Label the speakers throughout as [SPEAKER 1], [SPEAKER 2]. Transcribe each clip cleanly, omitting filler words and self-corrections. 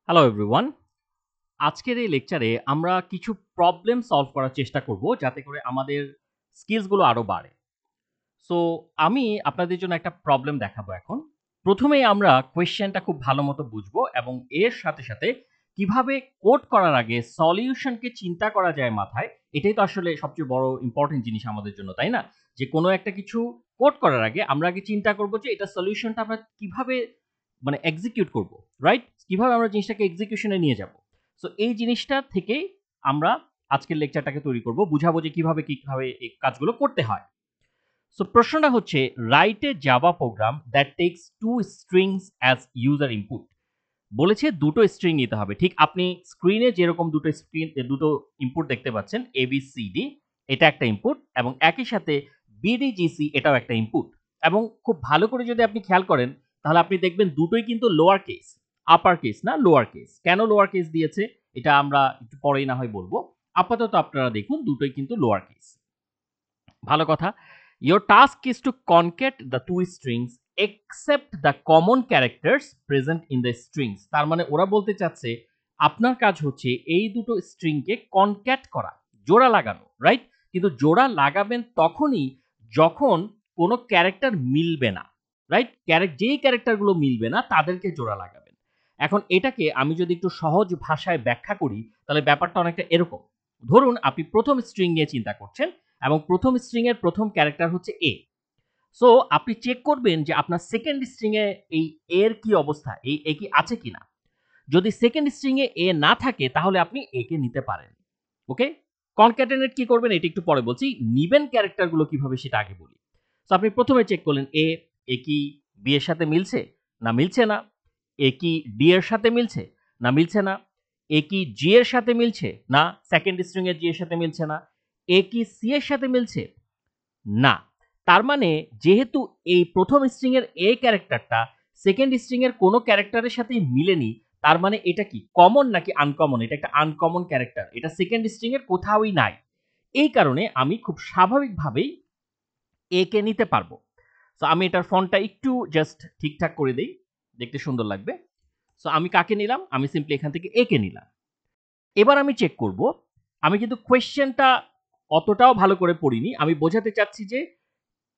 [SPEAKER 1] Hello everyone. আজকের এই লেকচারে আমরা কিছু প্রবলেম সলভ করার চেষ্টা করব যাতে করে আমাদের স্কিলসগুলো আরো বাড়ে। সো আমি আপনাদের জন্য একটা প্রবলেম দেখাবো এখন। প্রথমেই আমরা কোয়েশ্চেনটা খুব ভালো মতো বুঝবো এবং এর সাথে সাথে কিভাবে কোড করার আগে সলিউশনকে চিন্তা করা যায় মাথায়, এটাই তো আসলে সবচেয়ে বড় ইম্পর্টেন্ট জিনিস আমাদের জন্য, তাই না? যে কোনো একটা কিছু কোড করার আগে আমরা আগে চিন্তা করব যে এটা সলিউশনটা আমরা কিভাবে মানে এক্সিকিউট করব, রাইট? কিভাবে আমরা জিনিসটাকে এক্সিকিউশনে নিয়ে যাব। সো এই জিনিসটা থেকেই আমরা আজকের লেকচারটাকে তৈরি করব, বুঝাবো যে কিভাবে এই কাজগুলো করতে হয়। সো প্রশ্নটা হচ্ছে, write a Java program that takes two strings as user input. বলেছে দুটো স্ট্রিং নিতে হবে। ঠিক আপনি স্ক্রিনে যেরকম দুটো ইনপুট দেখতে পাচ্ছেন, ABCD, এটা একটা ইনপুট এবং একই সাথে BDGC এটাও একটা ইনপুট। এবং খুব ভালো করে যদি আপনি খেয়াল করেন তাহলে আপনি দেখবেন দুটোই কিন্তু লোয়ার কেস, আপার কেস না, লোয়ার কেস। কেন লোয়ার কেস দিয়েছে এটা আমরা একটু পরেই না হয় বলবো। আপাতত আপনারা দেখুন দুটোই কিন্তু লোয়ার কেস। ভালো কথা। Your task is to concat the two strings except the common characters present in the strings. তার মানে ওরা বলতে চাচ্ছে আপনার কাজ হচ্ছে এই দুটো স্ট্রিংকে কনক্যাট করা, জোড়া লাগানো, রাইট? কিন্তু জোড়া লাগাবেন তখনই যখন কোনো ক্যারেক্টার মিলবে না, রাইট? যেই ক্যারেক্টারগুলো মিলবে না তাদেরকে জোড়া লাগাবেন। এখন এটাকে আমি যদি একটু সহজ ভাষায় ব্যাখ্যা করি তাহলে ব্যাপারটা অনেকটা এরকম। ধরুন আপনি প্রথম স্ট্রিং নিয়ে চিন্তা করছেন এবং প্রথম স্ট্রিং এর প্রথম ক্যারেক্টার হচ্ছে এ। সো আপনি চেক করবেন যে আপনার সেকেন্ড স্ট্রিং এ এই এর কি অবস্থা, এই এ কি আছে কিনা। যদি সেকেন্ড স্ট্রিং এ এ না থাকে তাহলে আপনি এ কে নিতে পারেন। ওকে? কনক্যাটেনেট কি করবেন এটা একটু পরে বলছি। নিবেন ক্যারেক্টারগুলো কিভাবে সেটা আগে বলি। সো আপনি প্রথমে চেক করলেন এ কি বি এর সাথে মিলছে? না মিলছে না। এ কি ডি এর সাথে মিলছে? না মিলছে না। এ কি জি এর সাথে মিলছে? না। সেকেন্ড স্ট্রিং এর জি এর সাথে মিলছে না। এ কি সি এর সাথে মিলছে? না। তার মানে যেহেতু এই প্রথম স্ট্রিং এর এ ক্যারেক্টারটা সেকেন্ড স্ট্রিং এর কোনো ক্যারেক্টারের সাথেই মিলেনি, তার মানে এটা কি কমন নাকি আনকমন? এটা একটা আনকমন ক্যারেক্টার। এটা সেকেন্ড স্ট্রিং এর কোথাওই নাই। এই কারণে আমি খুব স্বাভাবিকভাবেই এ কে নিতে পারবো। সো আমি এটার ফন্টটা একটু জাস্ট ঠিকঠাক করে দেই, দেখতে সুন্দর লাগবে। সো আমি কাকে নিলাম? আমি সিম্পলি এখান থেকে এ কে নিলাম। এবার আমি চেক করব। আমি কিন্তু কোয়েশ্চেনটা অতটাও ভালো করে পড়িনি। আমি বোঝাতে চাচ্ছি যে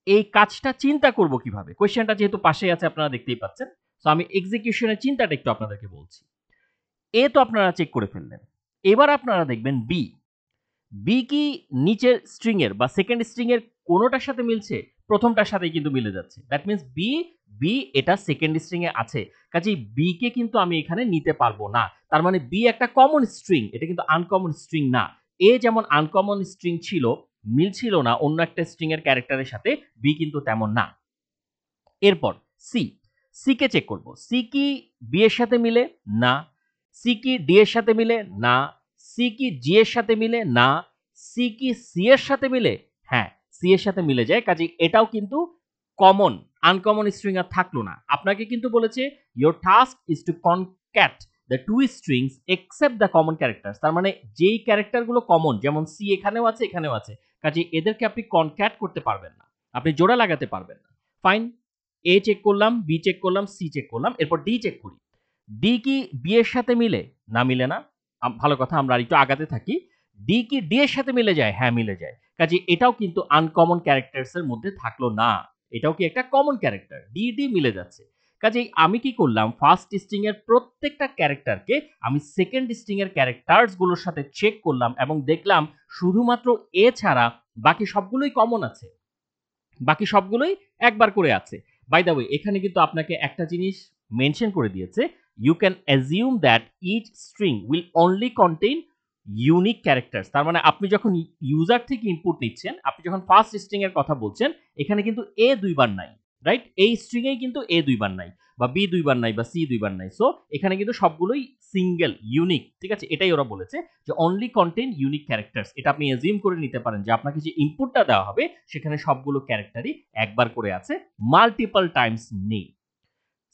[SPEAKER 1] এই কাজটা চিন্তা করব কিভাবে। কোয়েশ্চেনটা যেহেতু পাশেই আছে আপনারা দেখতেই পাচ্ছেন। সো আমি এক্সিকিউশনের চিন্তাটা একটু আপনাদেরকে বলছি। এ তো আপনারা চেক করে ফেললেন। এবার আপনারা দেখবেন বি। বি কি নিচের স্ট্রিং এর বা সেকেন্ড স্ট্রিং এর কোনোটার সাথে মিলছে? প্রথমটার সাথেই কিন্তু মিলে যাচ্ছে। দ্যাট মিন্স বি এটা সেকেন্ড স্ট্রিং এ আছে। কাজেই বি কে কিন্তু আমি এখানে নিতে পারবো না। তার মানে বি একটা কমন স্ট্রিং, এটা কিন্তু আনকমন স্ট্রিং না। এ যেমন আনকমন স্ট্রিং ছিল, মিলছিল না অন্য একটা স্ট্রিং এর ক্যারেক্টারের সাথে, বি কিন্তু তেমন না। এরপর সি। সি কে চেক করব। সি কি বি এর সাথে মিলে? না। সি কি ডি এর সাথে মিলে? না। সি কি জি এর সাথে মিলে? না। সি কি সি এর সাথে মিলে? হ্যাঁ, সি এর সাথে মিলে যায়। কাজেই এটাও কিন্তু কমন, আনকমন স্ট্রিং আর থাকলো না। আপনাকে কিন্তু বলেছে your task is to concat the two strings except the common characters. তার মানে যেই ক্যারেক্টারগুলো কমন, যেমন সি এখানেও আছে এখানেও আছে, কাজেই এদেরকে আপনি কনক্যাট করতে পারবেন না, আপনি জোড়া লাগাতে পারবেন না। ফাইন। এ চেক করলাম, বি চেক করলাম, সি চেক করলাম, এরপর ডি চেক করি। ডি কি বি এর সাথে মিলে? না মিলে না। ভালো কথা, আমরা একটু আগাতে থাকি। ডি কি ডি এর সাথে মিলে যায়? হ্যাঁ মিলে যায়। কাজে এটাও কিন্তু আনকমন ক্যারেক্টারস এর মধ্যে থাকলো না। এটাও কি একটা কমন ক্যারেক্টার, ডি ডি মিলে যাচ্ছে। কাজেই আমি কি করলাম, ফার্স্ট স্ট্রিং এর প্রত্যেকটা ক্যারেক্টারকে আমি সেকেন্ড স্ট্রিং এর ক্যারেক্টারস গুলোর সাথে চেক করলাম এবং দেখলাম শুধুমাত্র এ ছাড়া বাকি সবগুলোই কমন আছে, বাকি সবগুলোই একবার করে আছে। বাই দ্য ওয়ে, এখানে কিন্তু আপনাকে একটা জিনিস মেনশন করে দিয়েছে, you can assume that each string will only contain unique characters. তার মানে আপনি যখন ইউজার থেকে ইনপুট নিচ্ছেন, আপনি যখন ফার্স্ট স্ট্রিং এর কথা বলছেন, এখানে কিন্তু এ দুইবার নাই, রাইট? এই স্ট্রিং এ কিন্তু এ দুইবার নাই, বা বি দুইবার নাই, বা সি দুইবার নাই। সো এখানে কিন্তু সবগুলোই সিঙ্গেল, ইউনিক, ঠিক আছে? এটাই ওরা বলেছে যে অনলি কন্টেইন ইউনিক ক্যারেক্টার্স। এটা আপনি অ্যাজিউম করে নিতে পারেন যে আপনাকে যে ইনপুটটা দেওয়া হবে সেখানে সবগুলো ক্যারেক্টারই একবার করে আছে, মাল্টিপল টাইমস নেই।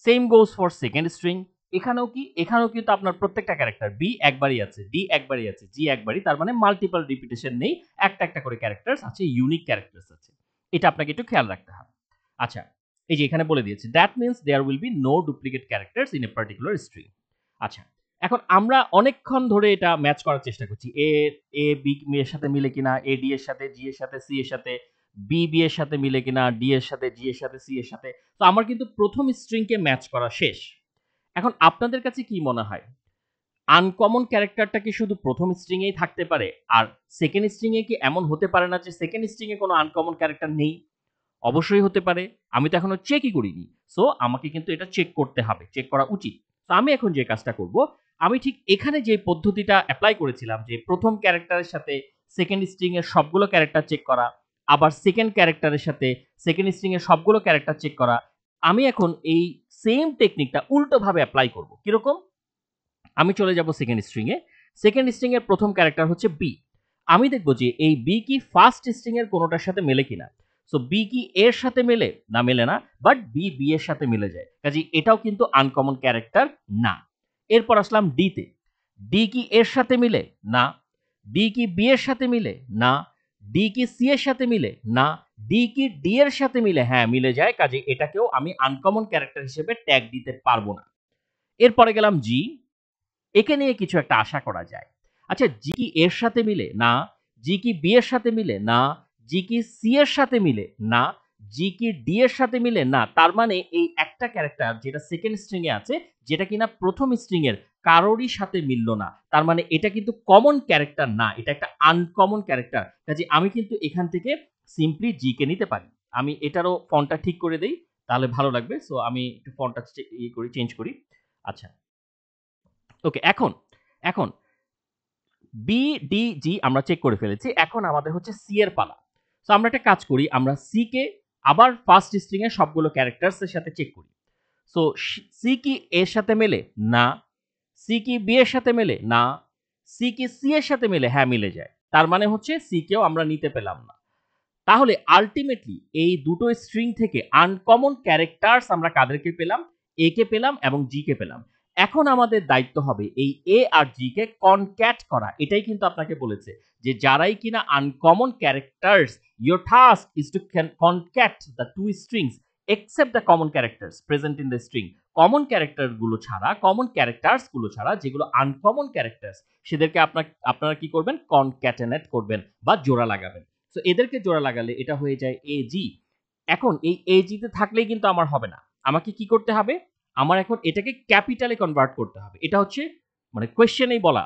[SPEAKER 1] Same goes for second string. এখানেও কিন্তু আপনার প্রত্যেকটা ক্যারেক্টার, বি একবারই আছে, ডি একবারই আছে, জি একবারই, তার মানে মাল্টিপল রিপিটেশন নেই, একটা একটা করে ক্যারেক্টারস আছে, ইউনিক ক্যারেক্টারস আছে। এটা আপনাকে একটু খেয়াল রাখতে হবে। আচ্ছা, এই যে এখানে বলে দিয়েছে that means there will be no duplicate characters in a particular string. আচ্ছা, এখন আমরা অনেকক্ষণ ধরে এটা ম্যাচ করার চেষ্টা করছি। এ বি এর সাথে মিলে কিনা, এ ডি এর সাথে, জি এর সাথে, সি এর সাথে, বি এর সাথে মিলে কিনা, ডি এর সাথে, জি এর সাথে, সি এর সাথে। তো আমার কিন্তু প্রথম স্ট্রিংকে ম্যাচ করা শেষ। এখন আপনাদের কাছে কি মনে হয়? আনকমন ক্যারেক্টারটা কি শুধু প্রথম স্ট্রিং এই থাকতে পারে? আর সেকেন্ড স্ট্রিং এ কি এমন হতে পারে না যে সেকেন্ড স্ট্রিং এ কোনো আনকমন ক্যারেক্টার নেই? অবশ্যই হতে পারে। আমি তো এখনো চেকই করিনি। সো আমাকে কিন্তু এটা চেক করতে হবে। চেক করা উচিত। তো আমি এখন যে কাজটা করব, আমি ঠিক এখানে যে পদ্ধতিটা এপ্লাই করেছিলাম যে প্রথম ক্যারেক্টারের সাথে সেকেন্ড স্ট্রিং এর সবগুলো ক্যারেক্টার চেক করা, আবার সেকেন্ড ক্যারেক্টারের সাথে সেকেন্ড স্ট্রিং এর সবগুলো ক্যারেক্টার চেক করা। আমি এখন এই সেম টেকনিকটা উল্টোভাবে এপ্লাই করব। কিরকম? আমি চলে যাব সেকেন্ড স্ট্রিং এ। সেকেন্ড স্ট্রিং এর প্রথম ক্যারেক্টার হচ্ছে বি। আমি দেখব যে এই বি কি ফার্স্ট স্ট্রিং এর কোনোটার সাথে মেলে কিনা। সো বি কি এর সাথে মেলে? না মেলে না। বাট বি এর সাথে মিলে যায়। কাজেই এটাও কিন্তু আনকমন ক্যারেক্টার না। এরপর আসলাম ডি তে। ডি কি এর সাথে মিলে? না। ডি কি বি এর সাথে মিলে? না। ডি কি সি এর সাথে মিলে? না। ডি কি ডি এর সাথে মিলে? হ্যাঁ, মিলে যায়। কাজেই এটাকেও আমি আনকমন ক্যারেক্টার হিসেবে ট্যাগ দিতে পারবো না। এরপরে গেলাম জি। একে নিয়ে কিছু একটা আশা করা যায়। আচ্ছা, জি কি এর সাথে মিলে? না। জি কি বি এর সাথে মিলে? না। জি কি সি এর সাথে মিলে? না। জি কি ডি এর সাথে মিলে? না। তার মানে এই একটা ক্যারেক্টার যেটা সেকেন্ড স্ট্রিং এ আছে, যেটা কিনা প্রথম স্ট্রিং এর কারোরই সাথে মিলল না। তার মানে এটা কিন্তু কমন ক্যারেক্টার না। এটা একটা আনকমন ক্যারেক্টার। কাজে আমি কিন্তু এখান থেকে সিম্পলি জি কে নিতে পারি। আমি এটারও ফন্টটা ঠিক করে দেই। তাহলে ভালো লাগবে। সো আমি একটু ফন্টটা চেঞ্জ করি। আচ্ছা। ওকে, এখন বি, ডি, জি আমরা চেক করে ফেলেছি। এখন আমাদের হচ্ছে সি এর পালা। সো আমরা একটা কাজ করি, আমরা সি কে আবার ফার্স্ট স্ট্রিং এর সবগুলো ক্যারেক্টারস এর সাথে চেক করি। সো সি কি এর সাথে মেলে? না। সি কি বি এর সাথে মেলে? না। সি কি সি এর সাথে মেলে? হ্যাঁ, মিলে যায়। তার মানে হচ্ছে সি কেও আমরা নিতে পেলাম না। তাহলে আল্টিমেটলি এই দুটো স্ট্রিং থেকে আনকমন ক্যারেক্টারস আমরা কাদেরকে পেলাম? এ কে পেলাম এবং জি কে পেলাম। এখন আমাদের দায়িত্ব হবে এই এ আর জি কে কনক্যাট করা। এটাই কিন্তু আপনাকে বলেছে যে যারাই কিনা uncommon characters, your task is to concat the two strings except the common characters present in the string. Common character গুলো ছাড়া, কমন ক্যারেক্টারস গুলো ছাড়া যেগুলো আনকমন ক্যারেক্টারস, সেদেরকে আপনারা কি করবেন? কনক্যাটেনেট করবেন বা জোড়া লাগাবেন। সো এদেরকে জোড়া লাগালে এটা হয়ে যায় এজি। এখন এই এজি তে থাকলেই কিন্তু আমার হবে না। আমাকে কি করতে হবে? আমার এখন এটাকে ক্যাপিটালে কনভার্ট করতে হবে। এটা হচ্ছে মানে কোয়েশ্চেনেই বলা।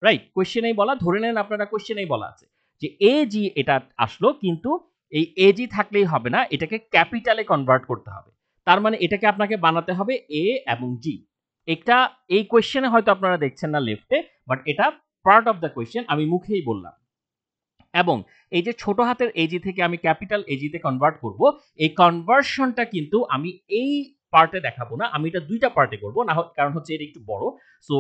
[SPEAKER 1] রাইট? কোয়েশ্চেনেই বলা। ধরে নেন আপনারা কোয়েশ্চেনেই বলা আছে যে এজি এটা আসলো, কিন্তু এই এজি থাকলেই হবে না। এটাকে ক্যাপিটালে কনভার্ট করতে হবে। তার মানে এটাকে আপনাকে বানাতে হবে এ এবং জি। এটা এই কোয়েশ্চেনে হয়তো আপনারা দেখছেন না লেফটে, বাট এটা পার্ট অফ দ্য কোয়েশ্চেন। আমি মুখেই বললাম। এবং এই যে ছোট হাতের এজি থেকে আমি ক্যাপিটাল এজিতে কনভার্ট করব, এই কনভার্সনটা কিন্তু আমি এই পার্টে দেখাবো না। আমি এটা দুইটা পার্টে করব, না কারণ হচ্ছে এটা একটু বড়। সো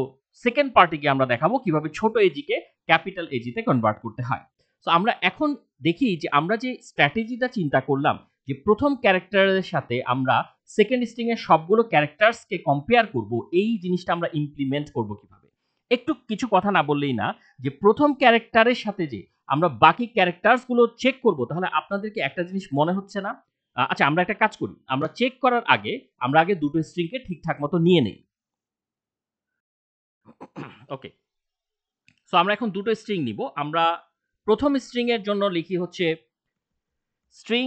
[SPEAKER 1] সেকেন্ড পার্টে গিয়ে আমরা দেখাবো কিভাবে ছোট এজিকে ক্যাপিটাল এজিতে কনভার্ট করতে হয়। সো আমরা এখন দেখি যে আমরা যে স্ট্র্যাটেজিটা চিন্তা করলাম যে প্রথম ক্যারেক্টারের সাথে আমরা সেকেন্ড স্ট্রিং এর সবগুলো ক্যারেক্টারসকে কম্পেয়ার করব, এই জিনিসটা আমরা ইমপ্লিমেন্ট করব কিভাবে। একটু কিছু কথা না বললেই না, যে প্রথম ক্যারেক্টারের সাথে যে আমরা বাকি ক্যারেক্টারস গুলো চেক করব, তাহলে আপনাদেরকে একটা জিনিস মনে হচ্ছে না? আচ্ছা, আমরা একটা কাজ করি। আমরা চেক করার আগে আমরা আগে দুটো স্ট্রিং কে ঠিকঠাক মতো নিয়ে নেই। ওকে। সো আমরা এখন দুটো স্ট্রিং নিব। আমরা প্রথম স্ট্রিং এর জন্য লিখি হচ্ছে string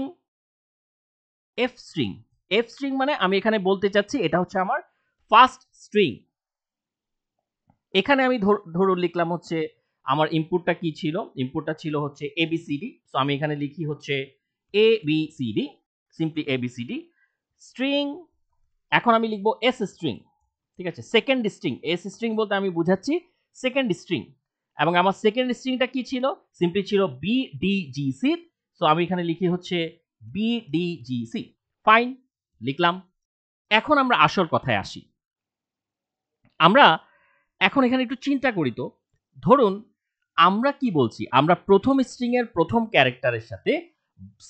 [SPEAKER 1] F string. F string মানে আমি এখানে বলতে চাচ্ছি এটা হচ্ছে আমার ফার্স্ট স্ট্রিং। এখানে আমি ধরুন লিখলাম হচ্ছে আমার ইনপুটটা কি ছিল? ইনপুটটা ছিল হচ্ছে এবিসিডি। সো আমি এখানে লিখি হচ্ছে এবিসিডি, সিম্পলি এবিসিডি স্ট্রিং। এখন আমি লিখবো এস স্ট্রিং। ঠিক আছে, সেকেন্ড স্ট্রিং। এস স্ট্রিং বলতে আমি বুঝাচ্ছি সেকেন্ড স্ট্রিং। এবং আমার সেকেন্ড স্ট্রিংটা কি ছিল? সিম্পলি ছিল বিডিজিসি। সো আমি এখানে লিখি হচ্ছে বিডিজিসি। ফাইন, লিখলাম। এখন আমরা আসল কথায় আসি। আমরা এখন এখানে একটু চিন্তা করি তো। ধরুন আমরা কি বলছি? আমরা প্রথম স্ট্রিং এর প্রথম ক্যারেক্টারের সাথে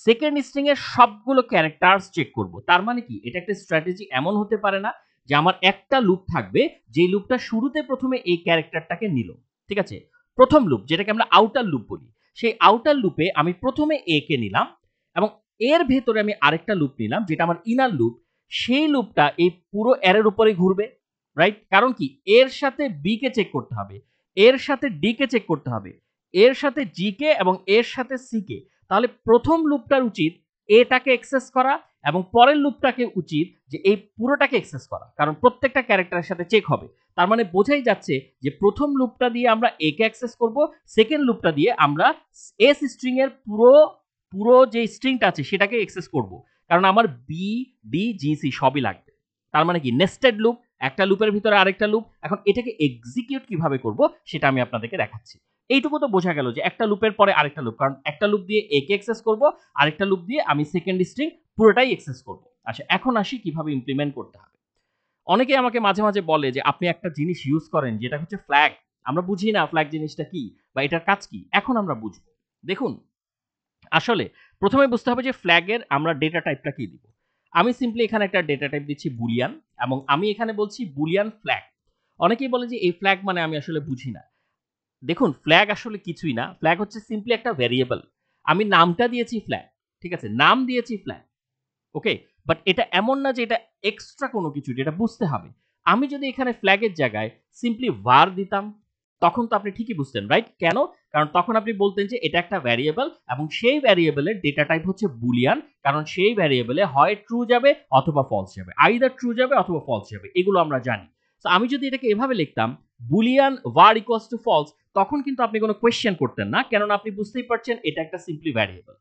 [SPEAKER 1] সেকেন্ড স্ট্রিং এর সবগুলো ক্যারেক্টারস চেক করব। তার মানে কি? এটা একটা স্ট্র্যাটেজি এমন হতে পারে না যে আমার একটা লুপ থাকবে, যে লুপটা শুরুতে প্রথমে এই ক্যারেক্টারটাকে নিল। ঠিক আছে? প্রথম লুপ, যেটাকে আমরা আউটার লুপ বলি। সেই আউটার লুপে আমি প্রথমে এ কে নিলাম এবং এর ভেতরে আমি আরেকটা লুপ নিলাম যেটা আমার ইনার লুপ। সেই লুপটা এই পুরো অ্যারের উপরে ঘুরবে। রাইট? কারণ কি এর সাথে বি কে চেক করতে হবে, এর সাথে ডি কে চেক করতে হবে, এর সাথে জি কে এবং এর সাথে সি কে। তাহলে প্রথম লুপটার উচিত এটাকে অ্যাক্সেস করা এবং পরের লুপটাকে উচিত যে এই পুরোটাকে অ্যাক্সেস করা, কারণ প্রত্যেকটা ক্যারেক্টারের সাথে চেক হবে। তার মানে বোঝাই যাচ্ছে যে প্রথম লুপটা দিয়ে আমরা এ কে অ্যাক্সেস করব, সেকেন্ড লুপটা দিয়ে আমরা এস স্ট্রিং এর পুরো পুরো যে স্ট্রিংটা আছে সেটাকে অ্যাক্সেস করব, কারণ আমার বি ডি জি সি সবই লাগবে। তার মানে কি নেস্টেড লুপ, একটা লুপের ভিতরে আরেকটা লুপ। এখন এটাকে এক্সিকিউট কিভাবে করব সেটা আমি আপনাদেরকে দেখাচ্ছি। এইটুকু তো বোঝা গেল যে একটা লুপের পরে আরেকটা লুপ, কারণ একটা লুপ দিয়ে এ কে অ্যাক্সেস করব, আরেকটা লুপ দিয়ে আমি সেকেন্ড স্ট্রিং পুরোটাই অ্যাক্সেস করব। আচ্ছা, এখন আসি কিভাবে ইমপ্লিমেন্ট করতে হবে। অনেকেই আমাকে মাঝে মাঝে বলে যে আপনি একটা জিনিস ইউজ করেন যেটা হচ্ছে ফ্ল্যাগ, আমরা বুঝি না ফ্ল্যাগ জিনিসটা কি বা এটার কাজ কি। এখন আমরা বুঝবো। দেখুন, আসলে প্রথমে বুঝতে হবে যে ফ্ল্যাগের আমরা ডেটা টাইপটা কি দিব। আমি সিম্পলি এখানে একটা ডেটা টাইপ দিচ্ছি বুলিয়ান, এবং আমি এখানে বলছি বুলিয়ান ফ্ল্যাগ। অনেকেই বলে যে এই ফ্ল্যাগ মানে আমি আসলে বুঝি না। দেখুন, ফ্ল্যাগ আসলে কিছুই না। ফ্ল্যাগ হচ্ছে সিম্পলি একটা ভ্যারিয়েবল। আমি নামটা দিয়েছি ফ্ল্যাগ, ঠিক আছে, নাম দিয়েছি ফ্ল্যাগ, ওকে। বাট এটা এমন না যে এটা এক্সট্রা কোনো কিছু, যেটা বুঝতে হবে। আমি যদি এখানে ফ্ল্যাগের জায়গায় সিম্পলি var দিতাম, তখন তো আপনি ঠিকই বুঝতেন, রাইট? কেন? কারণ তখন আপনি বলতেন যে এটা একটা ভ্যারিয়েবল এবং সেই ভ্যারিয়েবলের ডেটা টাইপ হচ্ছে বুলিয়ান, কারণ সেই ভ্যারিয়েবলে হয় ট্রু যাবে অথবা ফলস যাবে, আইদার ট্রু যাবে অথবা ফলস যাবে, এগুলো আমরা জানি। তো আমি যদি এটাকে এভাবে লিখতাম boolean var equals to false, তখন কিন্তু আপনি কোনো কোয়েশ্চেন করতেন না, কেননা আপনি বুঝতেই পারছেন এটা একটা সিম্পলি ভ্যারিয়েবল।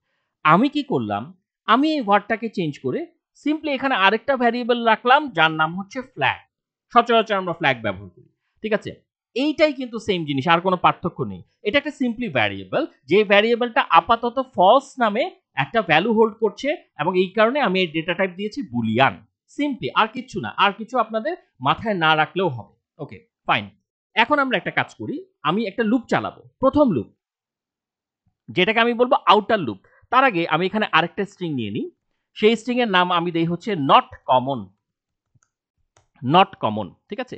[SPEAKER 1] আমি কি করলাম, আমি এই ওয়ার্ডটাকে চেঞ্জ করে সিম্পলি এখানে আরেকটা ভ্যারিয়েবল রাখলাম যার নাম হচ্ছে ফ্ল্যাগ। সচরাচর আমরা ফ্ল্যাগ ব্যবহার করি, ঠিক আছে। এইটাই কিন্তু সেম জিনিস, আর কোনো পার্থক্য নেই। এটা একটা সিম্পলি ভ্যারিয়েবল, যে ভ্যারিয়েবলটা আপাতত ফলস নামে একটা ভ্যালু হোল্ড করছে, এবং এই কারণে আমি এই ডেটা টাইপ দিয়েছি বুলিয়ান। সিম্পলি, আর কিছু না, আর কিছু আপনাদের মাথায় না রাখলেও হবে। ওকে, ফাইন। এখন আমরা একটা কাজ করি, আমি একটা লুপ চালাবো, প্রথম লুপ, যেটাকে আমি বলবো আউটার লুপ। তার আগে আমি এখানে আরেকটা স্ট্রিং নিয়ে নিই, সেই স্ট্রিং এর নাম আমি দেই হচ্ছে নট কমন। নট কমন, ঠিক আছে,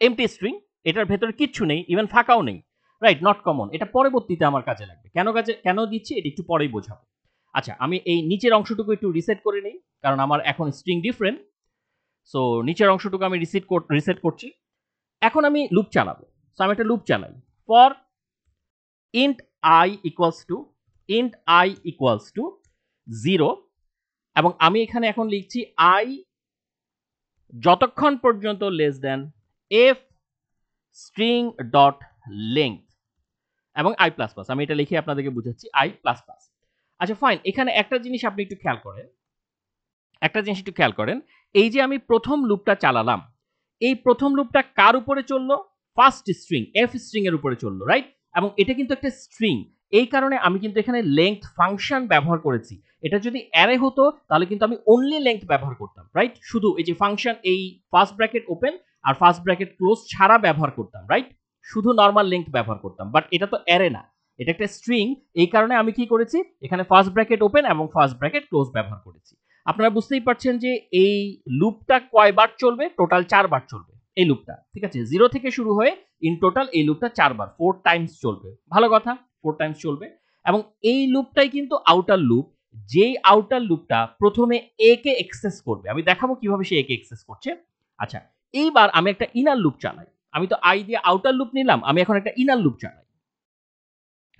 [SPEAKER 1] এমটি স্ট্রিং, এটার ভেতরে কিচ্ছু নেই, ইভেন ফাঁকাও নেই, রাইট? নট কমন, এটা পরবর্তীতে আমার কাজে লাগবে। কেন দিচ্ছি এটা একটু পরেই বোঝাবো। আচ্ছা, আমি এই নিচের অংশটুকু একটু রিসেট করে নেই, কারণ আমার এখন স্ট্রিং ডিফারেন্ট। সো নিচের অংশটুকু আমি রিসেট করছি। এখন আমি লুপ চালাবো। সো আমি একটা লুপ চালাই, for int I equals to int I equals to 0, এবং আমি এখানে এখন লিখছি I যতক্ষণ পর্যন্ত less than f string dot length এবং i প্লাস প্লাস, আমি এটা লিখে আপনাদেরকে বুঝাচ্ছি i প্লাস প্লাস। আচ্ছা, ফাইন। এখানে একটা জিনিস আপনি একটু খেয়াল করেন, এই যে আমি প্রথম লুপটা চালালাম, এই প্রথম লুপটা কার উপরে চললো? ফার্স্ট স্ট্রিং, এফ স্ট্রিং এর উপরে চললো, রাইট? এবং এটা কিন্তু একটা স্ট্রিং, এই কারণে আমি কিন্তু এখানে লেংথ ফাংশন ব্যবহার করেছি। এটা যদি অ্যারে হতো তাহলে কিন্তু আমি অনলি লেংথ ব্যবহার করতাম, রাইট? শুধু এই যে ফাংশন, এই ফার্স্ট ব্র্যাকেট ওপেন আর ফার্স্ট ব্র্যাকেট ক্লোজ ছাড়া ব্যবহার করতাম, রাইট? শুধু নর্মাল লেংথ ব্যবহার করতাম। বাট এটা তো অ্যারে না, এটা একটা স্ট্রিং, এই কারণে আমি কি করেছি, এখানে ফার্স্ট ব্র্যাকেট ওপেন এবং ফার্স্ট ব্র্যাকেট ক্লোজ ব্যবহার করেছি। আপনারা বুঝতেই পারছেন যে এই লুপটা কয়বার চলবে, টোটাল 4 বার চলবে এই লুপটা, ঠিক আছে। 0 থেকে শুরু হয়ে ইন টোটাল এই লুপটা 4 বার, 4 টাইমস চলবে। ভালো কথা, 4 টাইমস চলবে। এবং এই লুপটাই কিন্তু আউটার লুপ, যেই আউটার লুপটা প্রথমে এ কে অ্যাক্সেস করবে। আমি দেখাবো কিভাবে সে এ কে অ্যাক্সেস করছে। আচ্ছা, এইবার আমি একটা ইনার লুপ চালাই। আমি তো আই দিয়ে আউটার লুপ নিলাম, আমি এখন একটা ইনার লুপ চালাই।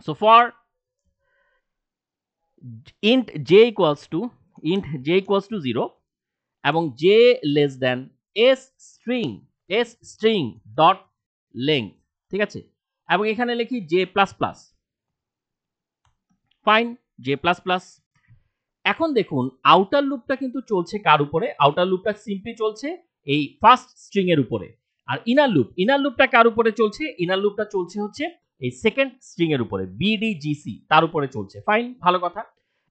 [SPEAKER 1] So for int j equals to 0 এবং j less than s string dot length, ঠিক আছে, এবং এখানে লিখি j plus plus, fine, j plus plus. এখন দেখুন আউটার লুপটা কিন্তু চলছে কার উপরে? আউটার লুপটা সিম্পলি চলছে এই ফার্স্ট স্ট্রিং এর উপরে। আর ইনার লুপটা কার উপরে চলছে? ইনার লুপটা চলছে হচ্ছে এই সেকেন্ড স্ট্রিং এর উপরে, বিডিজিসি, তার উপরে চলছে। ফাইন, ভালো কথা।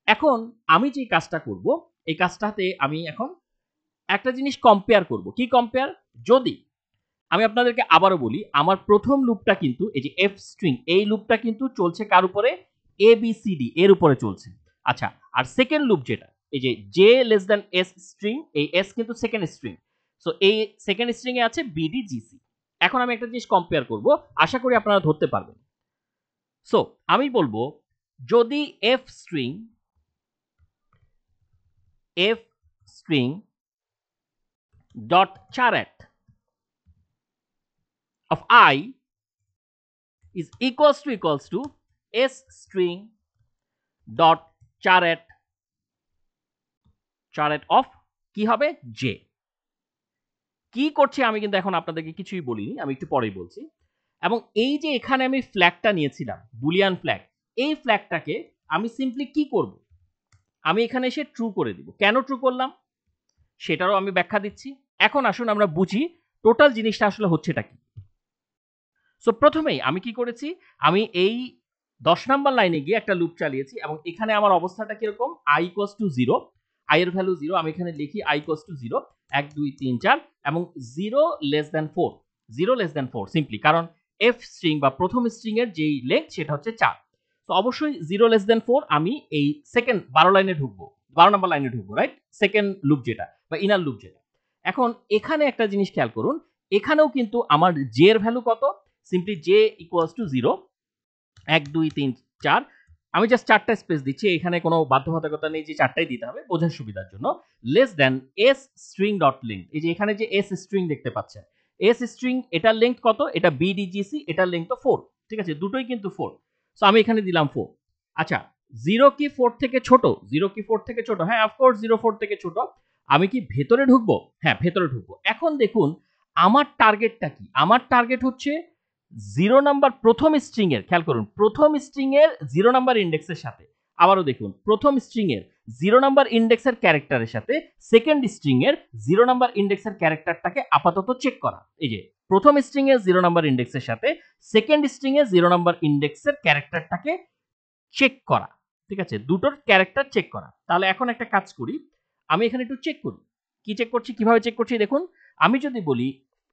[SPEAKER 1] এখন আমি যে কাজটা করব, এই কাজটাতে আমি এখন একটা জিনিস কম্পেয়ার করব। কি কম্পেয়ার? যদি আমি আপনাদেরকে আবারও বলি, আমার প্রথম লুপটা কিন্তু এই যে এফ স্ট্রিং, এই লুপটা কিন্তু চলছে কার উপরে? এ বি সি ডি এর উপরে চলছে। আচ্ছা, আর সেকেন্ড লুপ যেটা, এই যে J less than S string, এই এস কিন্তু সেকেন্ড স্ট্রিং, সো এই সেকেন্ড স্ট্রিং এ আছে বিডি জিসি। এখন আমি একটা জিনিস কম্পেয়ার করব, আশা করি আপনারা ধরতে পারবেন। সো আমি বলবো যদি f string dot char at of I is equals to s string dot charet of কি হবে j। কি করছে আমি কিন্তু এখন আপনাদেরকে কিছুই বলিনি, আমি একটু পরেই বলছি। এবং এই যে এখানে আমি ফ্ল্যাগটা নিয়েছিলাম বুলিয়ান ফ্ল্যাগ, এই ফ্ল্যাগটাকে আমি সিম্পলি কি করব, আমি এখানে এসে ট্রু করে দিব। কেন ট্রু করলাম সেটারও আমি ব্যাখ্যা দিচ্ছি। এখন আসুন আমরা বুঝি টোটাল জিনিসটা আসলে হচ্ছেটা কি। সো প্রথমেই আমি কি করেছি, আমি এই 10 নাম্বার লাইনে গিয়ে একটা লুপ চালিয়েছি এবং এখানে আমার অবস্থাটা কিরকম, i ইকুয়ালস টু 0, i এর ভ্যালু 0, আমি এখানে লিখি i ইকুয়ালস টু 0, 1 2 3 4 এবং 0 less than 4, 0 less than 4 simply, কারণ f স্ট্রিং বা প্রথম স্ট্রিং এর যেই লেংথ সেটা হচ্ছে 4। তো অবশ্যই 0 লেস দ্যান 4 আমি এই সেকেন্ড 12 লাইনে ঢুকবো, 12 নাম্বার লাইনে ঢুকবো, রাইট, সেকেন্ড লুপ যেটা বা ইনার লুপ যেটা। এখন এখানে একটা জিনিস খেয়াল করুন, এখানেও কিন্তু আমার j এর ভ্যালু কত, সিম্পলি j ইকুয়ালস টু 0, 1 2 3 4, আমি জাস্ট 4টা স্পেস দিচ্ছি, এখানে কোনো বাধ্যবাধকতা নেই যে 4টাই দিতে হবে, বোঝার সুবিধার জন্য। Less than s string dot length, এই যে এখানে যে s স্ট্রিং দেখতে পাচ্ছেন, s স্ট্রিং এটার লেংথ কত, এটা bdgc, এটার লেংথ তো 4, ঠিক আছে, দুটোই কিন্তু 4। সো আমি এখানে দিলাম 4। আচ্ছা 0 কি 4 থেকে ছোট, 0 কি 4 থেকে ছোট, হ্যাঁ অফকোর্স 0 4 থেকে ছোট। আমি কি ভেতরে ঢুকবো, হ্যাঁ ভেতরে ঢুকবো। এখন দেখুন আমার টার্গেটটা কি, আমার টার্গেট হচ্ছে 0 নাম্বার প্রথম স্ট্রিং এর, খেয়াল করুন প্রথম স্ট্রিং এর 0 নাম্বার ইন্ডেক্সের সাথে, আবারও দেখুন প্রথম স্ট্রিং এর 0 নাম্বার ইন্ডেক্সের ক্যারেক্টারের সাথে সেকেন্ড স্ট্রিং এর 0 নাম্বার ইন্ডেক্সের ক্যারেক্টারটাকে আপাতত চেক করা। এই যে প্রথম স্ট্রিং এর 0 নাম্বার ইন্ডেক্সের সাথে সেকেন্ড স্ট্রিং এর 0 নাম্বার ইন্ডেক্সের ক্যারেক্টারটাকে চেক করা, ঠিক আছে, দুটোর ক্যারেক্টার চেক করা। তাহলে এখন একটা কাজ করি, আমি এখানে একটু চেক করি, কি চেক করছি, কিভাবে চেক করছি দেখুন। আমি যদি বলি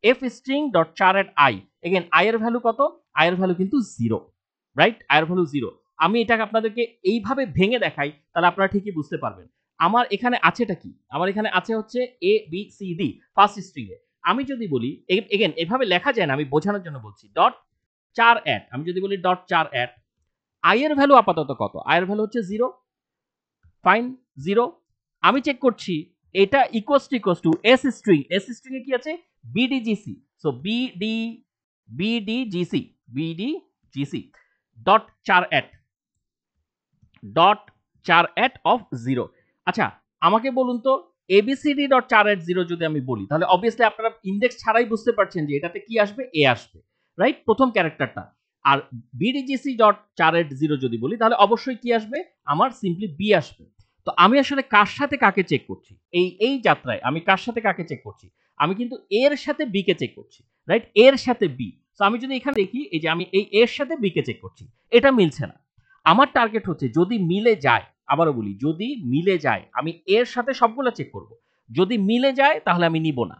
[SPEAKER 1] f string dot char at I, again i এর ভ্যালু কত, i এর ভ্যালু কিন্তু 0, রাইট, i এর ভ্যালু 0। আমি এটাকে আপনাদেরকে এইভাবে ভেঙে দেখাই, তাহলে আপনারা ঠিকই বুঝতে পারবেন আমার এখানে আছেটা কি। আমার এখানে আছে হচ্ছে a b c d first string এ। আমি যদি বলি এগেন এভাবে লেখা যায় না, আমি বোঝানোর জন্য বলছি, ডট চার অ্যাট, আমি যদি বলি ডট চার অ্যাট, i এর ভ্যালু আপাতত কত, i এর ভ্যালু হচ্ছে 0, ফাইন 0। আমি চেক করছি এটা equals to s string, s string এ কি আছে bdgc, so bdgc dot char at of 0। আচ্ছা আমাকে বলুন তো abcd ডট চার অ্যাট 0 যদি আমি বলি, তাহলে অবভিয়াসলি আপনারা ইন্ডেক্স ছাড়াই বুঝতে পারছেন যে এটাতে কি আসবে, a আসবে, রাইট, প্রথম ক্যারেক্টারটা। আর bdgc ডট চার অ্যাট 0 যদি বলি, তাহলে অবশ্যই কি আসবে, আমার সিম্পলি b আসবে। তো আমি আসলে কার সাথে কাকে চেক করছি, এই যাত্রায় আমি কার সাথে কাকে চেক করছি, আমি কিন্তু এর সাথে বি কে চেক করছি, রাইট, এর সাথে বি। তো আমি যদি এখানে দেখি, এই যে আমি এই এর সাথে বি কে চেক করছি, এটা মিলছে না। আমার টার্গেট হচ্ছে যদি মিলে যায়, আবারও বলি যদি মিলে যায় আমি এর সাথে সবগুলো চেক করব, যদি মিলে যায় তাহলে আমি নিব না,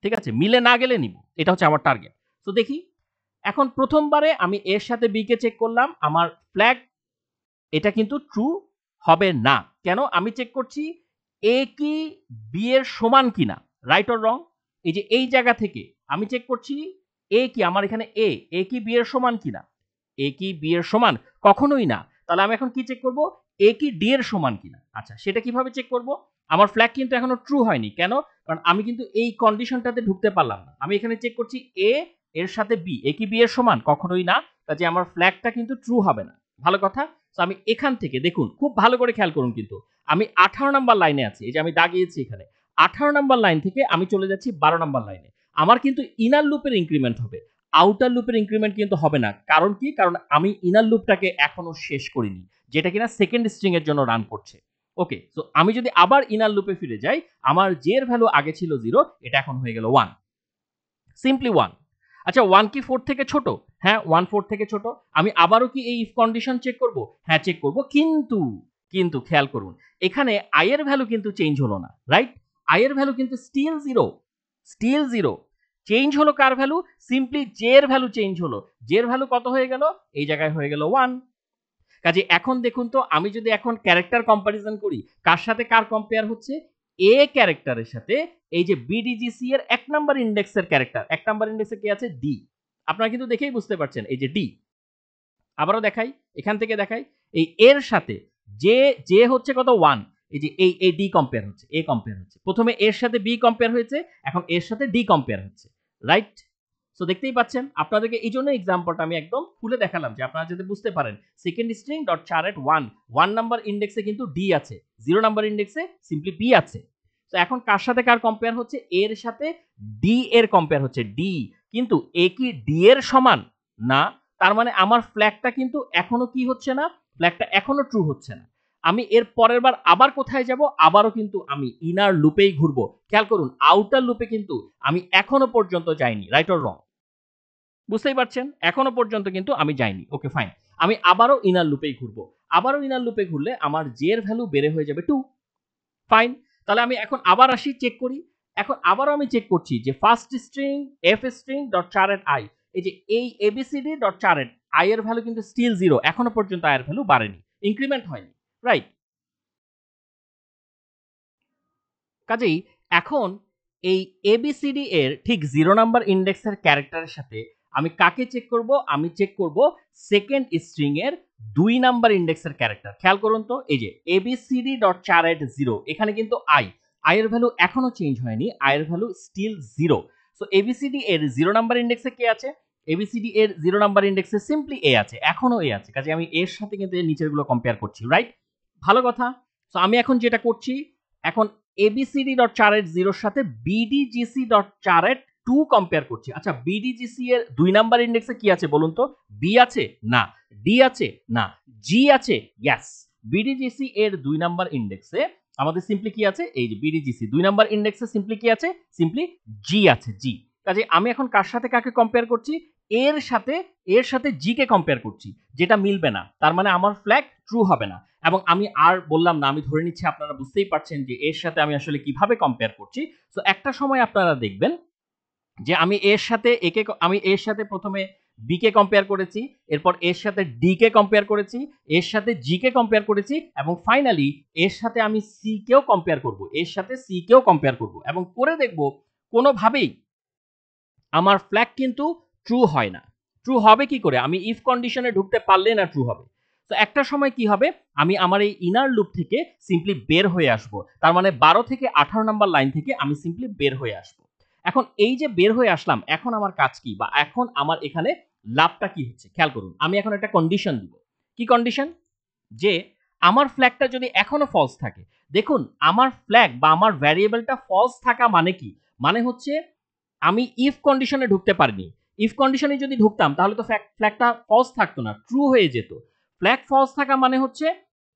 [SPEAKER 1] ঠিক আছে, মিলে না গেলে নিব, এটা হচ্ছে আমার টার্গেট। তো দেখি এখন প্রথমবারে আমি এর সাথে বি কে চেক করলাম, আমার ফ্ল্যাগ এটা কিন্তু ট্রু হবে না। কেন, আমি চেক করছি এ কি বি এর সমান কিনা, রাইট অর রং। এই যে এই জায়গা থেকে আমি চেক করছি এ কি, আমার এখানে এ কি বি এর সমান কিনা, এ কি বি এর সমান, কখনোই না। তাহলে আমি এখন কি চেক করব, এ কি ডি এর সমান কিনা। আচ্ছা সেটা কিভাবে চেক করব, আমার ফ্ল্যাগ কিন্তু এখনো ট্রু হয়নি, কেন, কারণ আমি কিন্তু এই কন্ডিশনটাতে ঢুকতে পারলাম না। আমি এখানে চেক করছি এ এর সাথে বি, এ কি বি এর সমান, কখনোই না, কাজে আমার ফ্ল্যাগটা কিন্তু ট্রু হবে না। ভালো কথা। তো আমি এখান থেকে দেখুন খুব ভালো করে খেয়াল করুন, কিন্তু আমি 18 নাম্বার লাইনে আছি, এই যে আমি দাগিয়েছি এখানে 18 নাম্বার লাইন থেকে আমি চলে যাচ্ছি 12 নাম্বার লাইনে। আমার কিন্তু ইনার লুপের ইনক্রিমেন্ট হবে, আউটার লুপের ইনক্রিমেন্ট কিন্তু হবে না। কারণ কি, কারণ আমি ইনার লুপটাকে এখনো শেষ করিনি, যেটা কিনা সেকেন্ড স্ট্রিং এর জন্য রান করছে। ওকে, সো আমি যদি আবার ইনার লুপে ফিরে যাই, আমার জে এর ভ্যালু আগে ছিল 0, এটা এখন হয়ে গেল 1, সিম্পলি 1। আচ্ছা 1 কি 4 থেকে ছোট, হ্যাঁ 1 4 থেকে ছোট। আমি আবারও কি এই ইফ কন্ডিশন চেক করব, হ্যাঁ চেক করব, কিন্তু খেয়াল করুন এখানে i এর ভ্যালু কিন্তু চেঞ্জ হলো না, রাইট, i এর ভ্যালু কিন্তু স্টিল 0, চেঞ্জ হলো কার ভ্যালু, সিম্পলি জে এর ভ্যালু চেঞ্জ হলো। জে এর ভ্যালু কত হয়ে গেল, এই জায়গায় হয়ে গেল 1। কাজে এখন দেখুন তো আমি যদি এখন ক্যারেক্টার কম্পারিজন করি, কার সাথে কার কম্পেয়ার হচ্ছে, এ ক্যারেক্টারের সাথে এই যে বিডিজিসি এর 1 নাম্বার ইন্ডেক্সের ক্যারেক্টার, 1 নাম্বার ইন্ডেক্সে কি আছে, ডি। আপনারা কিন্তু দেখেই বুঝতে পারছেন, এই যে ডি। আবারও দেখাই, এখান থেকে দেখাই, এই এর সাথে যে হচ্ছে কত 1, এই যে এই ডি কম্পেয়ার হচ্ছে, এ কম্পেয়ার হচ্ছে, প্রথমে এর সাথে বি কম্পেয়ার হয়েছে, এখন এর সাথে ডি কম্পেয়ার হচ্ছে, রাইট। সো দেখতেই পাচ্ছেন, আপনাদেরকে এই জন্য এক্সাম্পলটা আমি একদম খুলে দেখালাম যে আপনারা যাতে বুঝতে পারেন। সেকেন্ড স্ট্রিং ডট চার এট 1 নাম্বার ইন্ডেক্সে কিন্তু ডি আছে, 0 নাম্বার ইন্ডেক্সে সিম্পলি বি আছে। তো এখন কার সাথে কার কম্পেয়ার হচ্ছে? এর সাথে ডি এর কম্পেয়ার হচ্ছে, ডি। কিন্তু এ কি ডি এর সমান? না। তার মানে আমার ফ্ল্যাগটা কিন্তু এখনো কি হচ্ছে না, ফ্ল্যাগটা এখনো ট্রু হচ্ছে না। আমি এর পরের বার আবার কোথায় যাব? আবারও কিন্তু আমি ইনার লুপেই ঘুরবো। খেয়াল করুন, আউটার লুপে কিন্তু আমি এখনো পর্যন্ত যাইনি, রাইট অর রং? বুঝতেই পারছেন, এখনো পর্যন্ত কিন্তু আমি যাইনি। ওকে ফাইন, আমি আবারও ইনার লুপেই ঘুরবো। আবারও ইনার লুপে ঘুরলে আমার জে এর ভ্যালু বেড়ে হয়ে যাবে 2। ফাইন, তাহলে আমি এখন আবার আসি, চেক করি। এখন আবারও আমি চেক করছি যে first string F string dot চার এট আই, এই যে এই এবিসিডি ডট চার এট আই এর ভ্যালু কিন্তু স্টিল 0, এখনো পর্যন্ত আই এর ভ্যালু বাড়েনি, ইনক্রিমেন্ট হয়নি, রাইট? কাজেই এখন এই এবিসিডি এর ঠিক 0 নাম্বার ইন্ডেক্সের ক্যারেক্টারের সাথে আমি কাকে চেক করব? আমি চেক করব সেকেন্ড স্ট্রিং এর 2 নাম্বার ইন্ডেক্সের ক্যারেক্টার। খেয়াল করুন তো, এই যে এবিসিডি ডট চার এট 0, এখানে কিন্তু আই এর ভ্যালু এখনো চেঞ্জ হয়নি, আই এর ভ্যালু স্টিল 0। সো এবিসিডি এর 0 নাম্বার ইন্ডেক্সে কে আছে? এবিসিডি এর 0 নাম্বার ইন্ডেক্সে সিম্পলি এ আছে, এখনো এ আছে। কাজে আমি এর সাথে কিন্তু এর নিচের গুলো কম্পেয়ার করছি, রাইট? ভালো কথা। সো আমি এখন যেটা করছি, এখন এবিসিডি ডট চার এট 0 সাথে বিডিজিসি ডট চার এট 2 কম্পেয়ার করছি। আচ্ছা, বিডিজিসি এর 2 নাম্বার ইন্ডেক্সে কি আছে বলুন তো? বি আছে? না। ডি আছে? না। জি আছে? ইয়েস। বিডিজিসি এর 2 নাম্বার ইন্ডেক্সে আমাদের সিম্পলি কি আছে? এই যে বিডিজিসি 2 নাম্বার ইন্ডেক্সে সিম্পলি কি আছে? সিম্পলি জি আছে, জি। কাজে আমি এখন কার সাথে কাকে কম্পেয়ার করছি? এর সাথে জি কে কম্পেয়ার করছি, যেটা মিলবে না, তার মানে আমার ফ্ল্যাগ ট্রু হবে না। এবং আমি আর বললাম না, আমি ধরে নিচ্ছি আপনারা বুঝতেই পারছেন যে এর সাথে আমি আসলে কিভাবে কম্পেয়ার করছি। সো একটা সময় আপনারা দেখবেন যে আমি এর সাথে প্রথমে বি কে কম্পেয়ার করেছি, এরপর এর সাথে ডি কে কম্পেয়ার করেছি, এর সাথে জি কে কম্পেয়ার করেছি, এবং ফাইনালি এর সাথে আমি সি কেও কম্পেয়ার করব, এর সাথে সি কেও কম্পেয়ার করব, এবং করে দেখব কোনোভাবেই আমার ফ্ল্যাগ কিন্তু ট্রু হয় না। ট্রু হবে কি করে? আমি ইফ কন্ডিশনে ঢুকতে পারলে না ট্রু হবে। তো একটা সময় কি হবে, আমি আমার এই ইনার লুপ থেকে সিম্পলি বের হয়ে আসব। তার মানে 12 থেকে 18 নাম্বার লাইন থেকে আমি সিম্পলি বের হয়ে আসব। এখন এই যে বের হয়ে আসলাম, এখন আমার কাজ কি, বা এখন আমার এখানে লাভটা কি হচ্ছে? খেয়াল করুন, আমি এখন একটা কন্ডিশন দিব। কি কন্ডিশন? যে আমার ফ্ল্যাগটা যদি এখনো ফলস থাকে। দেখুন, আমার ফ্ল্যাগ বা আমার ভ্যারিয়েবলটা ফলস থাকা মানে কি? মানে হচ্ছে আমি ইফ কন্ডিশনে ঢুকতে পারিনি। ইফ কন্ডিশনে যদি ঢুকতাম তাহলে তো ফ্ল্যাগটা ফলস থাকতো না, ট্রু হয়ে যেত। ফ্ল্যাগ ফলস থাকা মানে হচ্ছে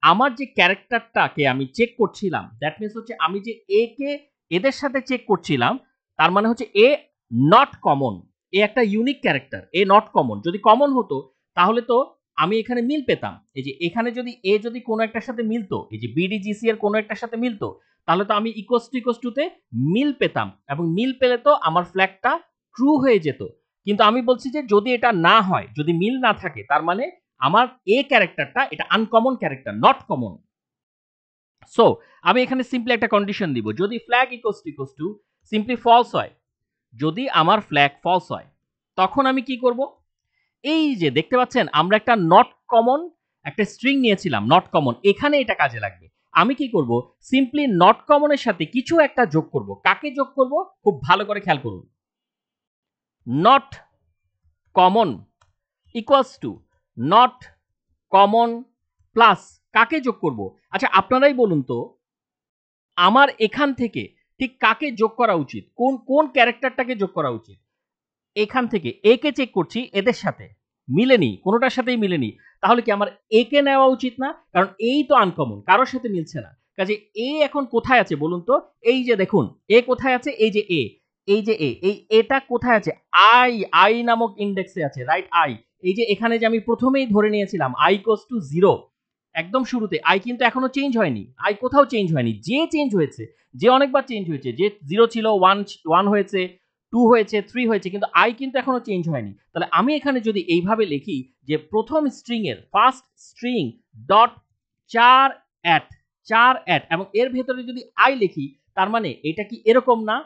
[SPEAKER 1] আমার যে ক্যারেক্টারটাকে আমি চেক করছিলাম, দ্যাট মিনস হচ্ছে আমি যে এ কে এদের সাথে চেক করছিলাম, তার মানে হচ্ছে এ নট কমন। এ একটা ইউনিক ক্যারেক্টার, এ নট কমন। যদি কমন হতো তাহলে তো আমি এখানে মিল পেতাম। এই যে এখানে যদি এ যদি কোনো একটার সাথে মিলতো, এই যে বিডিজিসি এর কোনো একটার সাথে মিলতো, তাহলে তো আমি ইকোয়াস টু তে মিল পেতাম, এবং মিল পেলে তো আমার ফ্ল্যাগটা ট্রু হয়ে যেত। কিন্তু আমি বলছি যে যদি এটা না হয়, যদি মিল না থাকে, তার মানে আমার এ ক্যারেক্টারটা এটা uncommon character, not common. So আমি এখানে সিম্পলি একটা কন্ডিশন দিব, যদি flag equals to simply false হয়, যদি আমার ফ্ল্যাগ ফলস হয়, তখন আমি কি করব? এই যে দেখতে পাচ্ছেন, আমরা একটা নট কমন একটা স্ট্রিং নিয়েছিলাম, নট কমন, এখানে এটা কাজে লাগবে। আমি কি করব? সিম্পলি নট কমনের সাথে কিছু একটা যোগ করব। কাকে যোগ করব? খুব ভালো করে খেয়াল করুন। Not common equals to not common plus কাকে যোগ করব? আচ্ছা, আপনারাই বলুন তো, আমার এখান থেকে ঠিক কাকে যোগ করা উচিত? কোন কোন ক্যারেক্টারটাকে যোগ করা উচিত? এখান থেকে এ কে চেক করছি, এদের সাথে মিলেনি, কোনোটার সাথেই মিলেনি। তাহলে কি আমার এ কে নেওয়া উচিত না? কারণ এই তো আনকমন, কারোর সাথে মিলছে না। কাজে এ এখন কোথায় আছে বলুন তো? এই যে দেখুন, এ কোথায় আছে? এই যে এ, এই যে এ, এই এটা কোথায় আছে? আই নামক ইন্ডেক্সে আছে, রাইট? আই, এই যে এখানে যে আমি প্রথমেই ধরে নিয়েছিলাম আই ইকুয়ালস টু 0, একদম শুরুতে আই কিন্তু এখনো চেঞ্জ হয়নি, আই কোথাও চেঞ্জ হয়নি, যে চেঞ্জ হয়েছে, যে অনেকবার চেঞ্জ হয়েছে, যে 0 ছিল 1 হয়েছে, 2 হয়েছে, 3 হয়েছে, কিন্তু আই কিন্তু এখনো চেঞ্জ হয়নি। তাহলে আমি এখানে যদি এইভাবে লিখি যে প্রথম স্ট্রিং এর ফার্স্ট স্ট্রিং ডট 4 এবং এর ভেতরে যদি আই লিখি, তার মানে এটা কি এরকম না?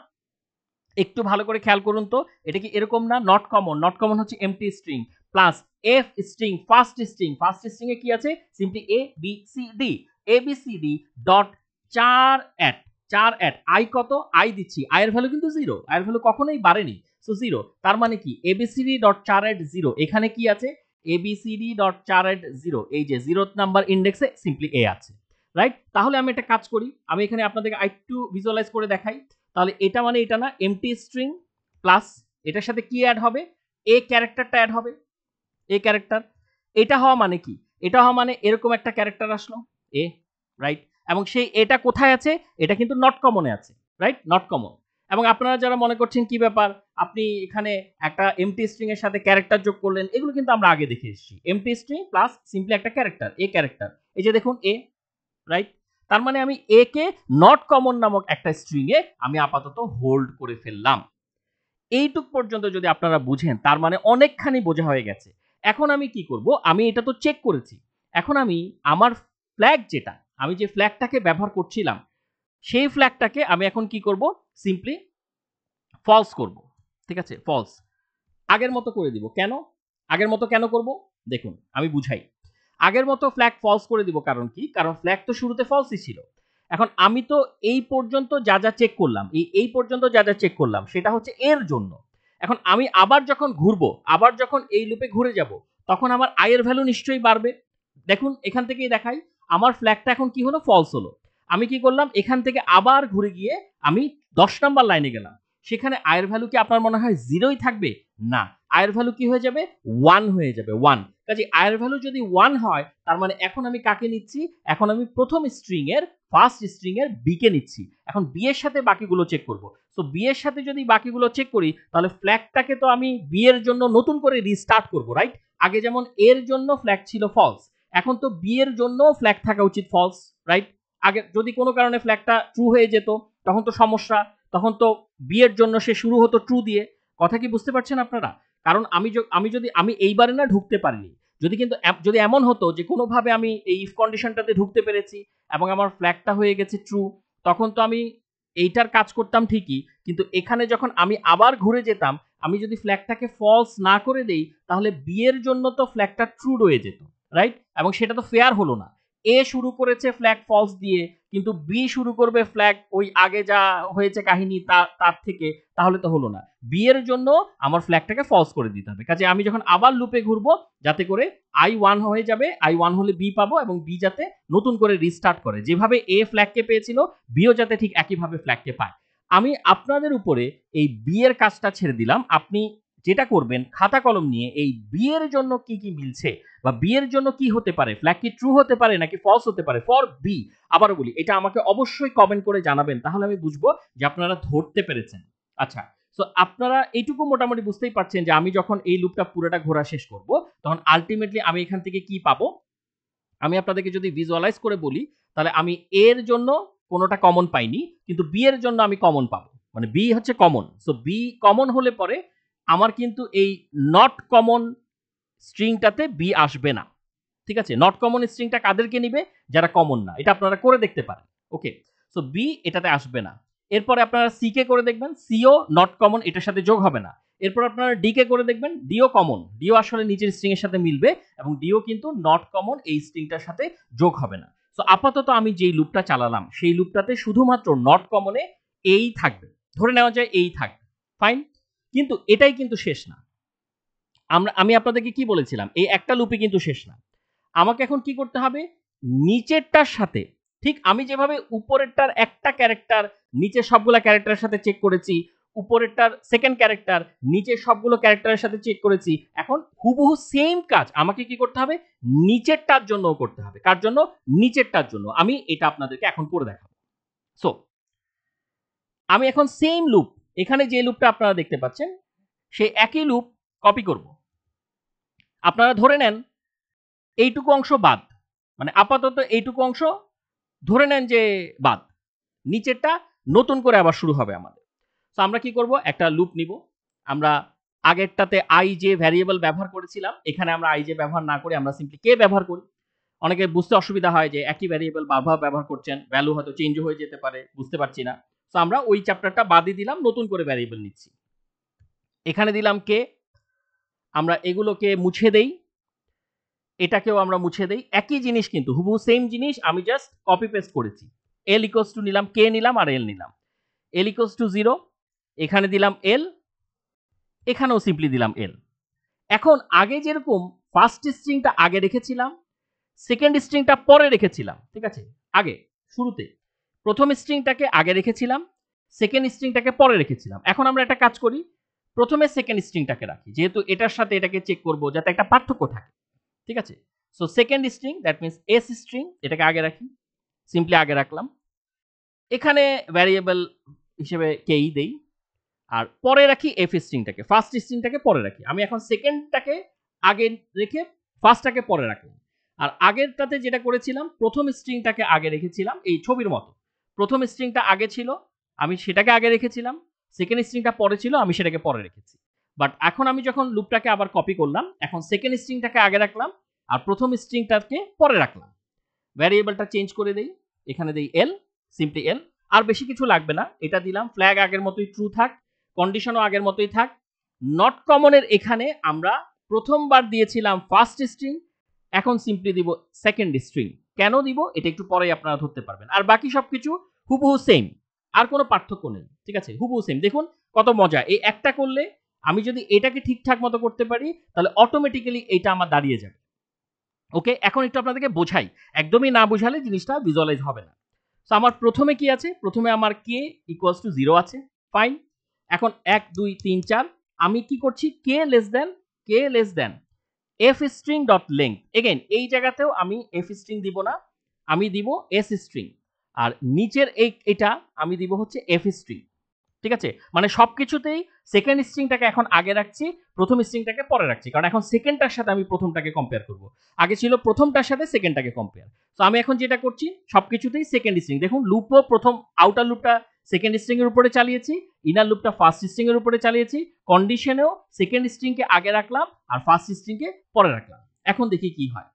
[SPEAKER 1] একটু ভালো করে খেয়াল করুন তো, এটা কি এরকম না? নট কমন, নট কমন হচ্ছে empty string plus f string, first string এ কি আছে? Simply A B C D, A B C D dot 4 4 at i কত, আই দিচ্ছি, আই এর ভ্যালু কিন্তু 0, আই এর ভ্যালু কখনোই বাড়েনি, সো 0। তার মানে কি abcd.4 অ্যাড 0, এখানে কি আছে abcd.4 অ্যাড 0, এই যে 0th নাম্বার ইন্ডেক্সে সিম্পলি এ আছে, রাইট? তাহলে আমি একটা কাজ করি, আমি এখানে আপনাদেরকে আরেকটু ভিজুয়ালাইজ করে দেখাই। তাহলে এটা মানে এটা না, এমটি স্ট্রিং প্লাস এটার সাথে কি অ্যাড হবে, এ ক্যারেক্টারটা অ্যাড হবে, এ ক্যারেক্টার। এটা হওয়া মানে কি, এটা হওয়া মানে এরকম একটা ক্যারেক্টার আসলো এ, রাইট? এবং সেই এটা কোথায় আছে, এটা কিন্তু নট কমনে আছে, রাইট? Not common. এবং আপনারা যারা মনে করছেন কি ব্যাপার, আপনি এখানে একটা এমটি স্ট্রিং এর সাথে ক্যারেক্টার যোগ করলেন, এগুলো কিন্তু আমরা আগে দেখে এসেছি। এমটি স্ট্রিং প্লাস সিম্পলি একটা ক্যারেক্টার, এ ক্যারেক্টার, এই যে দেখুন এ, রাইট? তার মানে আমি এ কে নট কমন নামক একটা স্ট্রিং এ আমি আপাতত হোল্ড করে ফেললাম। এইটুক পর্যন্ত যদি আপনারা বুঝেন, তার মানে অনেকখানি বোঝা হয়ে গেছে। এখন আমি কি করব, আমি এটা তো চেক করেছি, এখন আমি আমার ফ্ল্যাগ যেটা, আমি যে ফ্ল্যাগটাকে ব্যবহার করছিলাম, সেই ফ্ল্যাগটাকে আমি এখন কি করব, সিম্পলি ফলস করব, ঠিক আছে? ফলস আগের মতো করে দিব। কেন আগের মতো কেন করব, দেখুন আমি বুঝাই। আগের মতো ফ্ল্যাগ ফলস করে দিব, কারণ কি, কারণ ফ্ল্যাগ তো শুরুতে ফলসই ছিল। এখন আমি তো এই পর্যন্ত যা যা চেক করলাম, এই পর্যন্ত যা যা চেক করলাম সেটা হচ্ছে এর জন্য। এখন আমি আবার যখন ঘুরবো, আবার যখন এই লুপে ঘুরে যাব, তখন আমার আই এর ভ্যালু নিশ্চয়ই বাড়বে। দেখুন এখান থেকেই দেখাই, আমার ফ্ল্যাগটা এখন কি হলো, ফলস হলো। আমি কি করলাম, এখান থেকে আবার ঘুরে গিয়ে আমি 10 নাম্বার লাইনে গেলাম, সেখানে আয়ের ভ্যালু কি আপনার মনে হয় 0ই থাকবে? না, আয়ের ভ্যালু কি হয়ে যাবে, 1 হয়ে যাবে, 1। কাজে আয়ের ভ্যালু যদি 1 হয়, তার মানে এখন আমি কাকে নিচ্ছি, এখন আমি প্রথম স্ট্রিং এর ফার্স্ট স্ট্রিং এর বি কে নিচ্ছি। এখন বি এর সাথে বাকিগুলো চেক করব। সো বি এর সাথে যদি বাকিগুলো চেক করি, তাহলে ফ্ল্যাগটাকে তো আমি বি এর জন্য নতুন করে রিস্টার্ট করব, রাইট? আগে যেমন এর জন্য ফ্ল্যাগ ছিল ফলস, এখন তো বি এর জন্য ফ্ল্যাগ থাকা উচিত ফলস, রাইট? আগে যদি কোনো কারণে ফ্ল্যাগটা ট্রু হয়ে যেত, তখন তো সমস্যা, তখন তো বি এর জন্য সে শুরু হতো ট্রু দিয়ে। কথা কি বুঝতে পারছেন আপনারা? কারণ আমি যদি আমি এইবারে না ঢুকতে পারিনি, যদি কিন্তু যদি এমন হতো যে কোনোভাবে আমি এই ইফ কন্ডিশনটাতে ঢুকতে পেরেছি এবং আমার ফ্ল্যাগটা হয়ে গেছে ট্রু, তখন তো আমি এইটার কাজ করতাম ঠিকই, কিন্তু এখানে যখন আমি আবার ঘুরে যেতাম, আমি যদি ফ্ল্যাগটাকে ফলস না করে দেই, তাহলে বি এর জন্য তো ফ্ল্যাগটা ট্রু রয়ে যেত, রাইট? এবং সেটা তো ফেয়ার হলো না। এ শুরু করেছে ফ্ল্যাগ ফলস দিয়ে, কিন্তু বি শুরু করবে ফ্ল্যাগ ওই আগে যা হয়েছে কাহিনী তার থেকে, তাহলে তো হলো না। বি এর জন্য আমার ফ্ল্যাগটাকে ফলস করে দিতে হবে। কাজে আমি যখন আবার লুপে ঘুরবো, যাতে করে আই 1 হয়ে যাবে, আই 1 হলে বি পাবো, এবং বি যাতে নতুন করে রিস্টার্ট করে, যেভাবে এ ফ্ল্যাগকে পেয়েছিল, বিও যাতে ঠিক একইভাবে ফ্ল্যাগকে পায়। আমি আপনাদের উপরে এই বি এর কাজটা ছেড়ে দিলাম। আপনি যেটা করবেন, খাতা কলম নিয়ে এই বি এর জন্য কি কি মিলছে, বা বি এর জন্য কি হতে পারে, ফ্ল্যাগ কি ট্রু হতে পারে নাকি ফলস হতে পারে ফর বি, আবারও বলি এটা আমাকে অবশ্যই কমেন্ট করে জানাবেন, তাহলে আমি বুঝবো যে আপনারা ধরতে পেরেছেন। আচ্ছা, সো আপনারা এইটুকু মোটামুটি বুঝতেই পারছেন যে আমি যখন এই লুপটা পুরোটা ঘোরা শেষ করব, তখন আলটিমেটলি আমি এখান থেকে কি পাবো। আমি আপনাদেরকে যদি ভিজুয়ালাইজ করে বলি, তাহলে আমি এর জন্য কোনোটা কমন পাইনি, কিন্তু বি এর জন্য আমি কমন পাবো, মানে বি হচ্ছে কমন। সো বি কমন হলে পরে আমার কিন্তু এই নট কমন স্ট্রিংটাতে বি আসবে না, ঠিক আছে? নট কমন স্ট্রিংটা কাদেরকে নিবে, যারা কমন না। এটা আপনারা করে দেখতে পারেন, ওকে? সো বি এটাতে আসবে না। এরপরে আপনারা সি কে করে দেখবেন, সিও নট কমন, এটার সাথে যোগ হবে না। এরপর আপনারা ডি কে করে দেখবেন, ডিও কমন, ডিও আসলে নিচের স্ট্রিং এর সাথে মিলবে, এবং ডিও কিন্তু নট কমন এই স্ট্রিংটার সাথে যোগ হবে না। সো আপাতত আমি যেই লুপটা চালালাম, সেই লুপটাতে শুধুমাত্র নট কমনে এই থাকবে, ধরে নেওয়া যায় এই থাকবে, ফাইন। কিন্তু এটাই কিন্তু শেষ না। আমি আপনাদেরকে কি বলেছিলাম, এই একটা লুপই কিন্তু শেষ না। আমাকে এখন কি করতে হবে, নিচেরটার সাথে, ঠিক আমি যেভাবে উপরেরটার একটা ক্যারেক্টার নিচের সবগুলা ক্যারেক্টারের সাথে চেক করেছি, উপরেরটার সেকেন্ড ক্যারেক্টার নিচের সবগুলো ক্যারেক্টারের সাথে চেক করেছি, এখন হুবহু সেম কাজ আমাকে কি করতে হবে, নিচেরটার জন্যও করতে হবে। কার জন্য, নিচেরটার জন্য। আমি এটা আপনাদেরকে এখন করে দেখাবো। সো আমি এখন সেম লুপ, এখানে যে লুপটা আপনারা দেখতে পাচ্ছেন, সেই একই লুপ কপি করব। আপনারা ধরে নেন এইটুকু অংশ বাদ, মানে আপাতত এইটুকু অংশ ধরে নেন যে বাদ, নিচেরটা নতুন করে আবার শুরু হবে আমাদের। তো আমরা কি করব, একটা লুপ নিব। আমরা আগেরটাতে আই যে ভ্যারিয়েবল ব্যবহার করেছিলাম, এখানে আমরা আই যে ব্যবহার না করে আমরা সিম্পলি কে ব্যবহার করি। অনেকে বুঝতে অসুবিধা হয় যে একই ভ্যারিয়েবল বারবার ব্যবহার করছেন, ভ্যালু হয়তো চেঞ্জ হয়ে যেতে পারে, বুঝতে পারছি না। তো আমরা ওই চ্যাপ্টারটা বাদই দিলাম, নতুন করে ভ্যারিয়েবল নিচ্ছি। এখানে দিলাম কে, আমরা এগুলোকে মুছে দেই, এটাকেও আমরা মুছে দেই, একই জিনিস কিন্তু হুবহু সেম জিনিস, আমি জাস্ট কপি পেস্ট করেছি। এল ইকুয়ালস টু নিলাম, কে নিলাম আর এল নিলাম। এল ইকুয়ালস টু 0, এখানে দিলাম এল, এখানেও সিম্পলি দিলাম এল। এখন আগে যেরকম ফার্স্ট স্ট্রিংটা আগে রেখেছিলাম, সেকেন্ড স্ট্রিংটা পরে রেখেছিলাম, ঠিক আছে, আগে শুরুতে প্রথম স্ট্রিংটাকে আগে রেখেছিলাম, সেকেন্ড স্ট্রিংটাকে পরে রেখেছিলাম। এখন আমরা একটা কাজ করি, প্রথমে সেকেন্ড স্ট্রিংটাকে রাখি, যেহেতু এটার সাথে এটাকে চেক করব যাতে একটা পার্থক্য থাকে, ঠিক আছে। So second string, that means S string, এটাকে আগে রাখি, সিম্পলি আগে রাখলাম। এখানে ভ্যারিয়েবল হিসেবে কেই দেই, আর পরে রাখি এফ স্ট্রিংটাকে, ফার্স্ট স্ট্রিংটাকে পরে রাখি। আমি এখন সেকেন্ডটাকে আগে রেখে ফার্স্টটাকে পরে রাখলাম। আর আগেরটাতে যেটা করেছিলাম, প্রথম স্ট্রিংটাকে আগে রেখেছিলাম, এই ছবির মতো প্রথম স্ট্রিংটা আগে ছিল, আমি সেটাকে আগে রেখেছিলাম, সেকেন্ড স্ট্রিংটা পরে ছিল, আমি সেটাকে পরে রেখেছি। বাট এখন আমি যখন লুপটাকে আবার কপি করলাম, এখন সেকেন্ড স্ট্রিংটাকে আগে রাখলাম আর প্রথম স্ট্রিংটাকে পরে রাখলাম। ভ্যারিয়েবলটা চেঞ্জ করে দেই, এখানে দেই এল, সিম্পলি এল, আর বেশি কিছু লাগবে না, এটা দিলাম। ফ্ল্যাগ আগের মতোই ট্রু থাক, কন্ডিশনও আগের মতোই থাক। নট কমনের এখানে আমরা প্রথমবার দিয়েছিলাম ফার্স্ট স্ট্রিং, এখন সিম্পলি দিব সেকেন্ড স্ট্রিং। কেন দিব এটা একটু পরেই আপনারা ধরতে পারবেন। আর বাকি সবকিছু হুবহু সেম, আর কোনো পার্থক্য নেই, ঠিক আছে, হুবহু সেম। দেখুন কত মজা, এই একটা করলে আমি যদি এটাকে ঠিকঠাক মতো করতে পারি, তাহলে অটোমেটিক্যালি এটা আমার দাঁড়িয়ে যাবে। ওকে, এখন একটু আপনাদেরকে বোঝাই, একদমই না বোঝালে জিনিসটা ভিজুয়ালাইজ হবে না। সো আমার প্রথমে কি আছে, প্রথমে আমার কে ইকুয়ালস টু 0 আছে, ফাইন। এখন 1 2 3 4 আমি কি করছি, k less then f string dot length. Again এই জায়গাতেও আমি এফ স্ট্রিং দিব না, আমি দিব এস স্ট্রিং, আর নিচের এটা আমি দিব হচ্ছে এফ স্ট্রিং, ঠিক আছে। মানে সবকিছুতেই সেকেন্ড স্ট্রিংটাকে এখন আগে রাখছি, প্রথম স্ট্রিংটাকে পরে রাখছি, কারণ এখন সেকেন্ডটার সাথে আমি প্রথমটাকে কম্পেয়ার করব। আগে ছিল প্রথমটার সাথে সেকেন্ডটাকে কম্পেয়ার। তো আমি এখন যেটা করছি, সবকিছুতেই সেকেন্ড স্ট্রিং। দেখুন লুপও প্রথম আউটার লুপটা সেকেন্ড স্ট্রিং এর উপরে চালিয়েছি, ইনার লুপটা ফার্স্ট স্ট্রিং এর উপরে চালিয়েছি, কন্ডিশনেও সেকেন্ড স্ট্রিংকে আগে রাখলাম আর ফার্স্ট স্ট্রিংকে পরে রাখলাম। এখন দেখি কি হয়।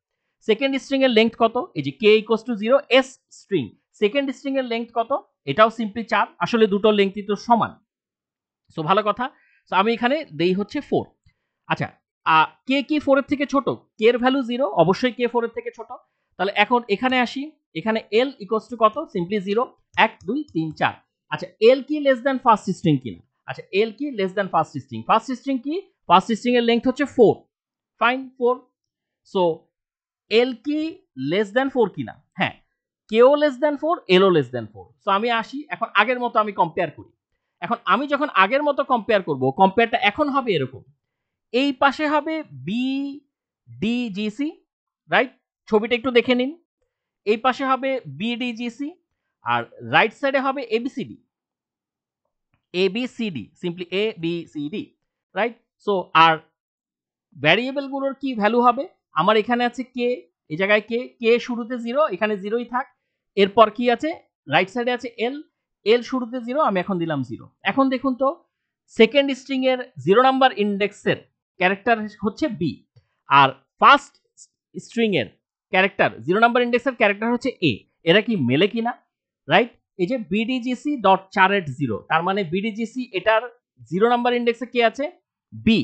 [SPEAKER 1] সেকেন্ড স্ট্রিং এর লেংথ কত, এই যে k equals to 0 s string, second string এর লেংথ কত, এটাও সিম্পলি 4, আসলে দুটো লেংথই তো সমান। সো ভালো কথা। সো আমি এখানে দেই হচ্ছে 4। আচ্ছা, কে কি 4 এর থেকে ছোট, কে এর ভ্যালু 0, অবশ্যই কে 4 এর থেকে ছোট। তাহলে এখন এখানে আসি, এখানে এল ইকুয়ালস টু কত, সিম্পলি 0, 1 2 3 4। আচ্ছা, এল কি লেস দ্যান ফার্স্ট স্ট্রিং কিনা, আচ্ছা এল কি less than first string, first string কি, ফার্স্ট স্ট্রিং এর লেংথ হচ্ছে 4, ফাইন 4। সো এল কি লেস দ্যান 4 কিনা, হ্যাঁ, কেও less than 4, LO less than 4। So আমি আসি, এখন আগের মতো আমি কম্পেয়ার করি। এখন আমি যখন আগের মতো কম্পেয়ার করব, কম্পেয়ারটা এখন হবে এরকম, এই পাশে হবে B D G C, right, ছবিটা একটু দেখে নিন। এই পাশে হবে বি ডি জি সি, আর রাইট সাইডে হবে ABCD, ABCD, simply A B C D, right. So আর ভ্যারিয়েবল গুলোর কি ভ্যালু হবে, আমার এখানে আছে কে, এই জায়গায় কে, কে শুরুতে 0, এখানে 0ই থাক। এরপর কি আছে, রাইট সাইডে আছে এল, এল শুরুতে 0, আমি এখন দিলাম 0। এখন দেখুন তো, সেকেন্ড স্ট্রিং এর 0 নাম্বার ইন্ডেক্সের ক্যারেক্টার হচ্ছে বি, আর ফার্স্ট স্ট্রিং এর ক্যারেক্টার 0 নাম্বার ইন্ডেক্সের ক্যারেক্টার হচ্ছে এ, এরা কি মেলে কিনা, রাইট। এই যে বিডিজিসি ডট 480, তার মানে বিডিজিসি এটার 0 নাম্বার ইন্ডেক্সে কি আছে, বি।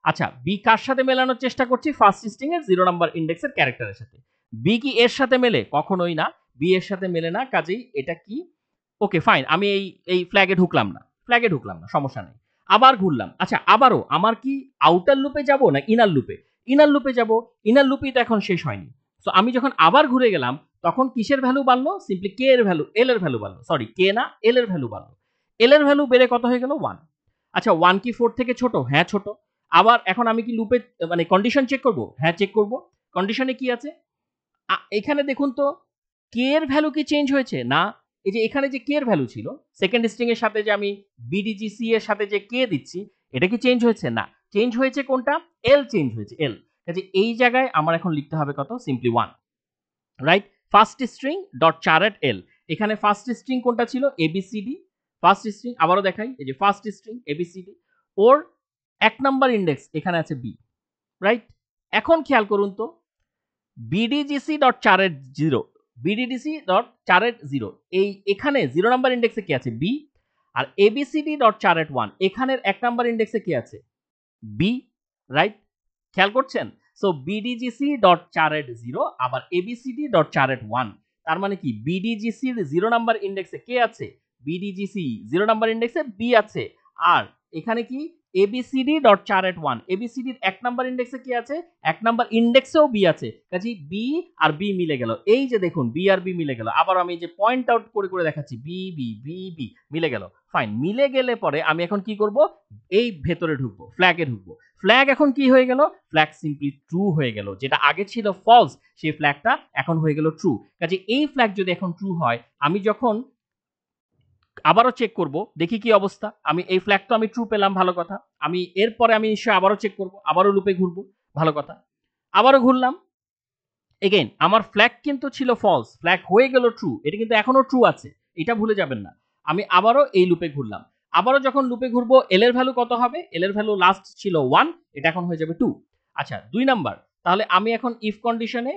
[SPEAKER 1] আচ্ছা, বি কার সাথে মেলানোর চেষ্টা করছি, ফার্স্ট স্ট্রিং এর 0 নাম্বার ইন্ডেক্সের ক্যারেক্টারের সাথে। বি কি এর সাথে মেলে, কখনোই না, বি এর সাথে মেলে না, কাজেই এটা কি, ওকে ফাইন, আমি এই ফ্ল্যাগে ঢুকলাম না, সমস্যা নেই। আবার ঘুরলাম, আচ্ছা আবারও আমার কি আউটার লুপে যাব না ইনার লুপে, ইনার লুপে যাব, ইনার লুপই তো এখন শেষ হয়নি। সো আমি যখন আবার ঘুরে গেলাম, তখন কিসের ভ্যালু বাড়লো, সিম্পলি কে এর ভ্যালু, এল এর ভ্যালু বাড়লো, সরি কে না, এল এর ভ্যালু বাড়লো। এল এর ভ্যালু বেড়ে কত হয়ে গেল, 1। আচ্ছা 1 কি 4 থেকে ছোট, হ্যাঁ ছোট। আবার এখন আমি কি লুপে মানে কন্ডিশন চেক করব, হ্যাঁ চেক করব। কন্ডিশনে কি আছে, এখানে দেখুন তো, কে এর ভ্যালু কি চেঞ্জ হয়েছে, না। এই যে এখানে যে কে এর ভ্যালু ছিল, সেকেন্ড স্ট্রিং এর সাথে যে আমি বিডিজিসি এর সাথে যে কে দিচ্ছি, এটা কি চেঞ্জ হয়েছে, না। চেঞ্জ হয়েছে কোনটা, এল চেঞ্জ হয়েছে, এল। কাজে এই জায়গায় আমার এখন লিখতে হবে কত, simply 1, right. First string dot charAt L, এখানে ফার্স্ট স্ট্রিং কোনটা ছিল, এবিসিডি, ফার্স্ট স্ট্রিং আবারও দেখাই, এই যে ফার্স্ট স্ট্রিং এবিসিডি, ওর 1 নাম্বার ইন্ডেক্স এখানে আছে বি, রাইট। এখন খেয়াল করুন তো, বিডিজিসি ডট 480, বিডিডিসি ডট 480, এই এখানে 0 নাম্বার ইন্ডেক্সে কি আছে, বি। আর এবিসিডি ডট 481, এখানের 1 নাম্বার ইন্ডেক্সে কি আছে, বি, রাইট। খেয়াল করছেন, সো বিডিজিসি ডট 480 আবার এবিসিডি ডট 481, তার মানে কি বিডিজিসির 0 নাম্বার ইন্ডেক্সে কে আছে, বিডিজিসি 0 নাম্বার ইন্ডেক্সে বি আছে। আর এখানে কি এবিসিডি ডট 481 এবিসিডির 1 নাম্বার ইন্ডেক্সে কি আছে, 1 নাম্বার ইন্ডেক্সেও বি আছে, কাজেই বি আর বি মিলে গেল। এই যে দেখুন বি আর বি মিলে গেল। আবার আমি যে পয়েন্ট আউট করে করে দেখাচ্ছি বি বি বি বি মিলে গেল। ফাইন, মিলে গেলে পরে আমি এখন কি করব, এই ভেতরে ঢুকবো, ফ্ল্যাগে ঢুকবো। ফ্ল্যাগ এখন কি হয়ে গেল, ফ্ল্যাগ সিম্পলি ট্রু হয়ে গেল। যেটা আগে ছিল ফলস সেই ফ্ল্যাগটা এখন হয়ে গেল ট্রু। কাজে এই ফ্ল্যাগ যদি এখন ট্রু হয়, আমি যখন আবারও চেক করব দেখি কি অবস্থা, আমি এই ফ্ল্যাগ তো আমি ট্রু পেলাম, ভালো কথা। আমি এরপরে আমি নিশ্চয়ই আবারও চেক করব, আবারও লুপে ঘুরবো, ভালো কথা। আবারও ঘুরলাম, এগেইন আমার ফ্ল্যাগ কিন্তু ছিল ফলস, ফ্ল্যাগ হয়ে গেল ট্রু, এটা কিন্তু এখনো ট্রু আছে, এটা ভুলে যাবেন না। আমি আবারও এই লুপে ঘুরলাম, আবারও যখন লুপে ঘুরবো এল এর ভ্যালু কত হবে, এল এর ভ্যালু লাস্ট ছিল 1, এটা এখন হয়ে যাবে 2। আচ্ছা 2 নাম্বার, তাহলে আমি এখন ইফ কন্ডিশনে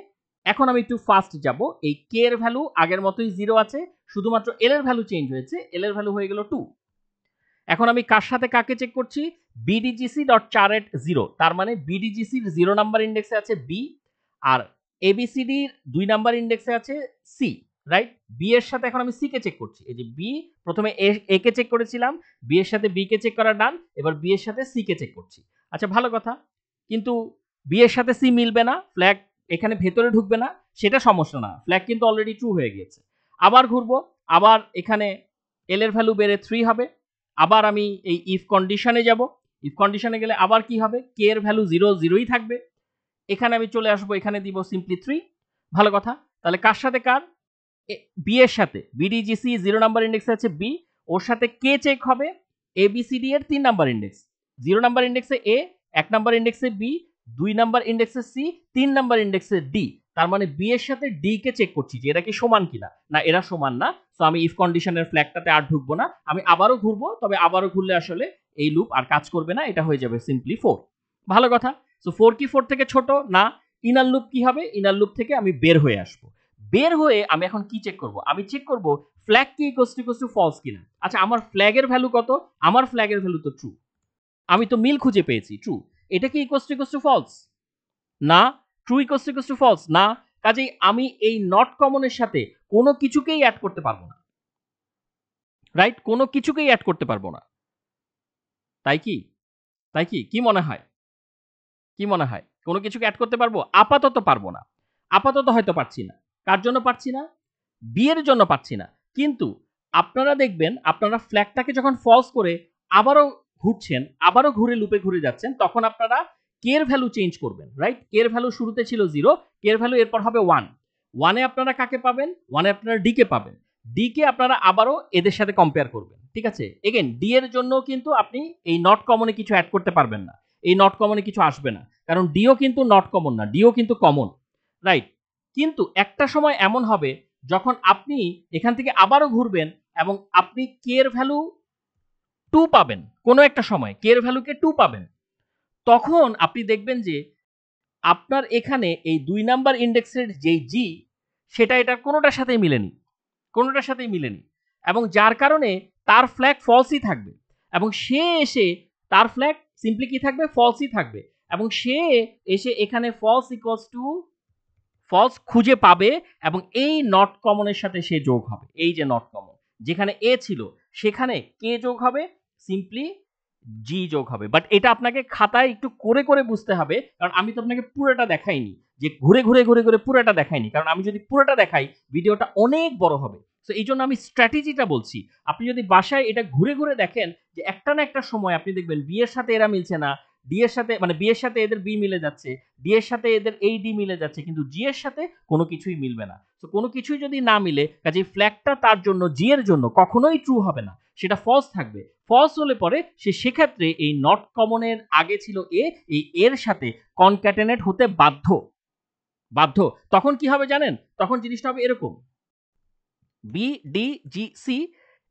[SPEAKER 1] এখন আমি একটু ফাস্ট যাব। এই কে এর ভ্যালু আগের মতোই 0 আছে, শুধুমাত্র এল এর ভ্যালু চেঞ্জ হয়েছে, এল এর ভ্যালু হয়ে গেল 2। এখন আমি কার সাথে কাকে চেক করছি, বিডিজিসি ডট 480, তার মানে বিডিজিসির 0 নাম্বার ইন্ডেক্সে আছে বি, আর এবিসিডির 2 নাম্বার ইন্ডেক্সে আছে সি, রাইট। বি এর সাথে এখন আমি সি কে চেক করছি, এই যে বি প্রথমে এ কে চেক করেছিলাম, বি এর সাথে বি কে চেক করা ডান, এবার বি এর সাথে সি কে চেক করছি। আচ্ছা ভালো কথা, কিন্তু বি এর সাথে সি মিলবে না, ফ্ল্যাগ এখানে ভেতরে ঢুকবে না, সেটা সমস্যা না, ফ্ল্যাগ কিন্তু অলরেডি ট্রু হয়ে গিয়েছে। আবার ঘুরবো, আবার এখানে এল এর ভ্যালু বেড়ে 3 হবে। আবার আমি এই ইফ কন্ডিশনে যাব, ইফ কন্ডিশনে গেলে আবার কি হবে, কে এর ভ্যালু 0 0ই থাকবে। এখানে আমি চলে আসবো, এখানে দিব সিম্পলি 3, ভালো কথা। তাহলে কার সাথে কার, বি এর সাথে, বিডিজিসি 0 নাম্বার ইন্ডেক্সে আছে বি, ওর সাথে কে চেক হবে, এবিসিডি এর 3 নাম্বার ইন্ডেক্স, 0 নাম্বার ইন্ডেক্সে এ, 1 নাম্বার ইন্ডেক্সে বি, 2 নাম্বার ইন্ডেক্সে সি, 3 নাম্বার ইন্ডেক্সে ডি। তার মানে বি এর সাথে ডি কে চেক করছি যে এরা কি সমান কিনা, না এরা সমান না। সো আমি ইফ কন্ডিশনের ফ্ল্যাগটাতে আর ঢুকবো না, আমি আবারও ঘুরবো, তবে আবারও ঘুরলে আসলে এই লুপ আর কাজ করবে না, এটা হয়ে যাবে সিম্পলি 4, ভালো কথা। সো 4 কি 4 থেকে ছোট না, ইনার লুপ কি হবে, ইনার লুপ থেকে আমি বের হয়ে আসবো। বের হয়ে আমি এখন কি চেক করব, আমি চেক করব ফ্ল্যাগ কি ইকুয়ালস টু ফলস কিনা। আচ্ছা আমার ফ্ল্যাগের ভ্যালু কত, আমার ফ্ল্যাগের ভ্যালু তো ট্রু, আমি তো মিল খুঁজে পেয়েছি ট্রু, এটা কি ইকুয়ালস টু ফলস না, ট্রু ইকুয়ালস টু ফলস না, কাজেই আমি এই নট কমনের সাথে কোনো কিছুকেই অ্যাড করতে পারবো না, রাইট, কোনো কিছুকেই অ্যাড করতে পারবো না। তাই কি, তাই কি, কি মনে হয়, কি মনে হয় কোনো কিছুকে অ্যাড করতে পারবো, আপাতত পারবো না, আপাতত হয়তো পারছি না। কার জন্য পারছি না, বি এর জন্য পাচ্ছি না। কিন্তু আপনারা দেখবেন, আপনারা ফ্ল্যাগটাকে যখন ফলস করে আবারও ঘুরছেন, আবারও ঘুরে লুপে ঘুরে যাচ্ছেন, তখন আপনারা কে এর ভ্যালু চেঞ্জ করবেন, রাইট। কে এর ভ্যালু শুরুতে ছিল 0, কে এর ভ্যালু এরপর হবে 1, 1 এ আপনারা কাকে পাবেন, 1 এ আপনারা ডি কে পাবেন, ডি কে আপনারা আবারও এদের সাথে কম্পেয়ার করবেন, ঠিক আছে। এগেন ডি এর জন্য কিন্তু আপনি এই নট কমনে কিছু অ্যাড করতে পারবেন না, এই নট কমনে কিছু আসবে না, কারণ ডিও কিন্তু নট কমন না, ডিও কিন্তু কমন, রাইট। কিন্তু একটা সময় এমন হবে যখন আপনি এখান থেকে আবারও ঘুরবেন এবং আপনি কে এর ভ্যালু 2 পাবেন, কোনো একটা সময় কে এর ভ্যালুকে 2 পাবেন, তখন আপনি দেখবেন যে আপনার এখানে এই 2 নাম্বার ইন্ডেক্সের যেই জি, সেটা এটার কোনোটার সাথেই মিলেনি, কোনোটার সাথেই মিলেনি, এবং যার কারণে তার ফ্ল্যাগ ফলসই থাকবে, এবং সে এসে তার ফ্ল্যাগ সিম্পলি কি থাকবে, ফলসই থাকবে, এবং সে এসে এখানে ফলস ইকুয়ালস টু ফলস খুঁজে পাবে, এবং এই নট কমনের সাথে সে যোগ হবে, এই যে নট কমন যেখানে এ ছিল সেখানে কে যোগ হবে, সিম্পলি জি যোগ হবে। বাট এটা আপনাকে খাতায় একটু করে করে বুঝতে হবে, কারণ আমি তো আপনাকে পুরোটা দেখাইনি, যে ঘুরে ঘুরে ঘুরে ঘুরে পুরোটা দেখাইনি, কারণ আমি যদি পুরোটা দেখাই ভিডিওটা অনেক বড় হবে। তো এই জন্য আমি স্ট্র্যাটেজিটা বলছি, আপনি যদি বাসায় এটা ঘুরে ঘুরে দেখেন, যে একটা না একটা সময় আপনি দেখবেন বি এর সাথে এরা মিলছে না, ডি এর সাথে মানে বি এর সাথে এদের বি মিলে যাচ্ছে, ডি এর সাথে এদের এই ডি মিলে যাচ্ছে, কিন্তু জি এর সাথে কোনো কিছুই মিলবে না। তো কোনো কিছুই যদি না মিলে, কাজেই ফ্ল্যাগটা তার জন্য, জি এর জন্য কখনোই ট্রু হবে না, সেটা ফলস থাকবে। ফলস হলে পরে সে সেক্ষেত্রে এই নট কমনের আগে ছিল এ, এই এর সাথে কনক্যাটেনেট হতে বাধ্য, বাধ্য। তখন কি হবে জানেন, তখন জিনিসটা হবে এরকম, বি ডি জি সি,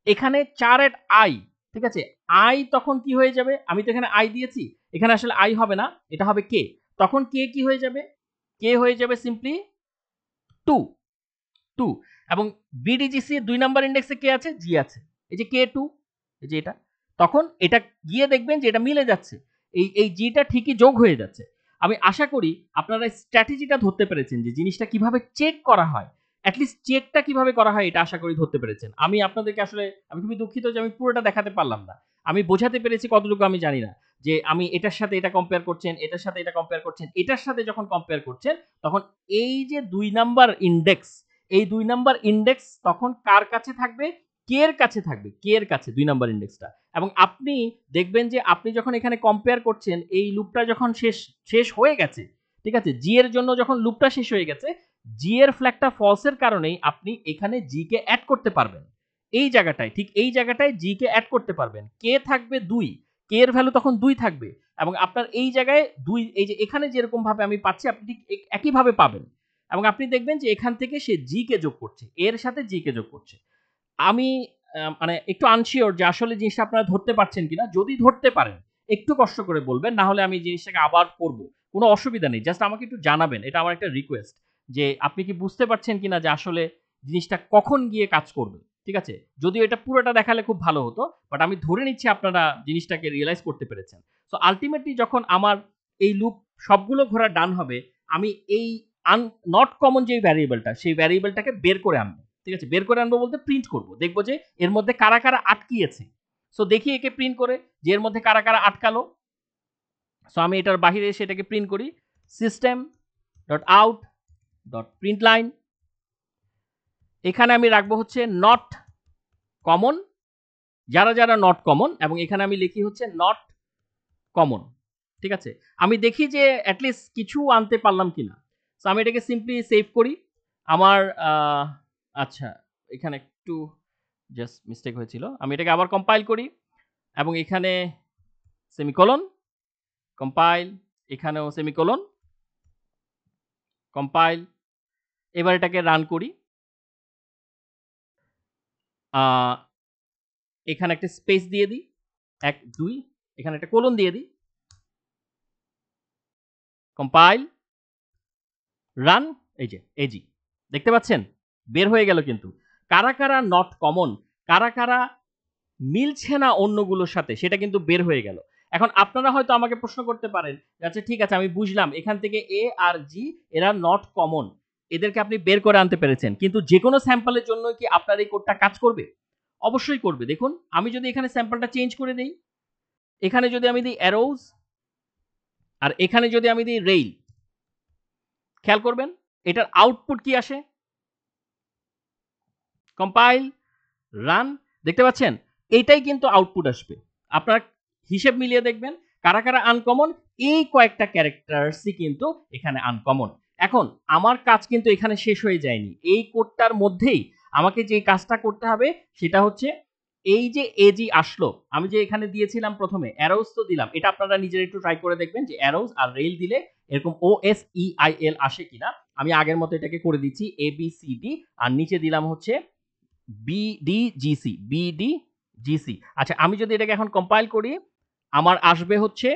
[SPEAKER 1] এখানে 4 এট আই, ঠিক আছে, আই তখন কি হয়ে যাবে, আমি তো এখানে আই দিয়েছি, এখানে আসলে আই হবে না, এটা হবে কে, তখন কে কি হয়ে যাবে, কে হয়ে যাবে সিম্পলি 2, 2, এবং বিডিজিসি 2 নাম্বার ইন্ডেক্সে কে আছে, জি আছে, এই যে কে 2, এই যে এটা, তখন এটা গিয়ে দেখবেন যে এটা মিলে যাচ্ছে, এই জিটা ঠিকই যোগ হয়ে যাচ্ছে। আমি আশা করি আপনারা স্ট্র্যাটেজিটা ধরতে পেরেছেন যে জিনিসটা কিভাবে চেক করা হয়। অ্যাটলিস্ট চেকটা কিভাবে করা হয় এটা আশা করি ধরতে পেরেছেন। আমি আপনাদেরকে আসলে আমি খুবই দুঃখিত যে আমি পুরোটা দেখাতে পারলাম না। আমি বোঝাতে পেরেছি কতটুকু আমি জানি না। যে আমি এটার সাথে এটা কম্পেয়ার করছেন, এটার সাথে এটা কম্পেয়ার করছেন, এটার সাথে যখন কম্পেয়ার করছেন তখন এই যে ২ নাম্বার ইনডেক্স, এই ২ নাম্বার ইনডেক্স তখন কার কাছে থাকবে? কে এর কাছে থাকবে। কে এর কাছে ২ নাম্বার ইনডেক্সটা। এবং আপনি দেখবেন যে আপনি যখন এখানে কম্পেয়ার করছেন এই লুপটা যখন শেষ হয়ে গেছে, ঠিক আছে? জি এর জন্য যখন লুপটা শেষ হয়ে গেছে, জি এর ফ্ল্যাগটা ফলস এর কারণেই আপনি এখানে জি কে অ্যাড করতে পারবেন। এই জায়গাটায় ঠিক এই জায়গাটায় জি কে অ্যাড করতে পারবেন। কে থাকবে ২, কে এর ভ্যালু তখন ২ থাকবে এবং আপনার এই জায়গায় ২ এই যে এখানে যেরকম ভাবে আমি পাচ্ছি আপনি ঠিক একই ভাবে পাবেন। এবং আপনি দেখবেন যে এখান থেকে সে জি কে যোগ করছে। এর সাথে জি কে যোগ করছে। আমি মানে একটু আনসিওর যে আসলে জিনিসটা আপনারা ধরতে পারছেন কিনা। যদি ধরতে পারেন একটু কষ্ট করে বলবেন, না হলে আমি জিনিসটাকে আবার করব। কোনো অসুবিধা নেই। জাস্ট আমাকে একটু জানাবেন। এটা আমার একটা রিকোয়েস্ট যে আপনি কি বুঝতে পারছেন কিনা যে আসলে জিনিসটা কখন গিয়ে কাজ করবে। ঠিক আছে? যদিও এটা পুরোটা দেখালে খুব ভালো হতো। বাট আমি ধরে নিচ্ছি আপনারা জিনিসটাকে রিয়ালাইজ করতে পেরেছেন। সো আল্টিমেটলি যখন আমার এই লুপ সবগুলো ঘোড়া ডান হবে, আমি এই নট কমন যে ভ্যারিয়েবলটা সেই ভ্যারিয়েবলটাকে বের করে আনবো। ঠিক আছে? বের করে আনবো বলতে প্রিন্ট করব। দেখব যে এর মধ্যে কারা, কারা আটকিয়েছে। সো দেখি একে প্রিন্ট করে যে এর মধ্যে কারা, কারা আটকালো। সো আমি এটার বাহিরে এসে এটাকে প্রিন্ট করি। system.out.println এখানে আমি রাখবো হচ্ছে নট কমন, যারা, যারা নট কমন এবং এখানে আমি লিখি হচ্ছে নট কমন। ঠিক আছে? আমি দেখি যে এট লিস্ট কিছু আনতে পারলাম কিনা। সো আমি এটাকে সিম্পলি সেভ করি। আমার আচ্ছা এখানে একটু জাস্ট মিস্টেক হয়েছিল। আমি এটাকে আবার কম্পাইল করি এবং এখানে সেমিকোলন, কম্পাইল, এখানেও সেমিকোলন, কম্পাইল। এবার এটাকে রান করি। এখানে একটা স্পেস দিয়ে দিই। ১, ২ এখানে একটা কোলন দিয়ে দিই। কম্পাইল, রান, এই যে এজি। দেখতে পাচ্ছেন? বের হয়ে গেল কিন্তু। কারা, কারা নট কমন, কারা, কারা মিলছে না অন্যগুলোর সাথে সেটা কিন্তু বের হয়ে গেল। এখন আপনারা হয়তো আমাকে প্রশ্ন করতে পারেন আচ্ছা ঠিক আছে আমি বুঝলাম এখান থেকে এ আর জি এরা নট কমন, এদেরকে আপনি বের করে আনতে পেরেছেন, কিন্তু যে কোনো স্যাম্পলের জন্য কি আপনার এই কোডটা কাজ করবে? অবশ্যই করবে। দেখুন আমি যদি এখানে স্যাম্পলটা চেঞ্জ করে দেই, এখানে যদি আমি দিই অ্যারোজ আর এখানে যদি আমি দিই রেইল, খেয়াল করবেন এটার আউটপুট কি আসে। কম্পাইল, রান, দেখতে পাচ্ছেন এইটাই কিন্তু আউটপুট আসবে। আপনার হিসেব মিলিয়ে দেখবেন কারা, কারা আনকমন, এই কয়েকটা ক্যারেক্টারসই কিন্তু এখানে আনকমন। এখন আমার কাজ কিন্তু এখানে শেষ হয়ে যায়নি। এই কোডটার মধ্যেই আমাকে যে কাজটা করতে হবে সেটা হচ্ছে এই যে এজি আসলো, আমি যে এখানে দিয়েছিলাম প্রথমে অ্যারোজ তো দিলাম, এটা আপনারা নিজেরা একটু ট্রাই করে দেখবেন যে অ্যারোজ আর রেইল দিলে এরকম OSEIL আসে কিনা। আমি আগের মতো এটাকে করে দিচ্ছি ABCD আর নিচে দিলাম হচ্ছে BDGC। আচ্ছা আমি যদি এটাকে এখন কম্পাইল করি আমার আসবে হচ্ছে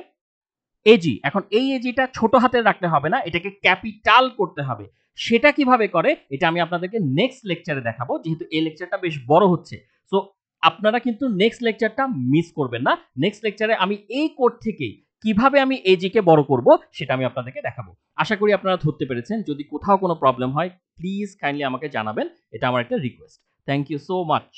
[SPEAKER 1] এজি। এখন এই এজিটা ছোট হাতের রাখতে হবে না, এটাকে ক্যাপিটাল করতে হবে। সেটা কিভাবে করে এটা আমি আপনাদেরকে নেক্সট লেকচারে দেখাবো, যেহেতু এই লেকচারটা বেশ বড় হচ্ছে। সো আপনারা কিন্তু নেক্সট লেকচারটা মিস করবেন না। নেক্সট লেকচারে আমি এই কোড থেকেই কিভাবে আমি এজি কে বড় করব সেটা আমি আপনাদেরকে দেখাবো। আশা করি আপনারা ধরতে পেরেছেন। যদি কোথাও কোনো প্রবলেম হয় প্লিজ কাইন্ডলি আমাকে জানাবেন। এটা আমার একটা request. Thank you so much.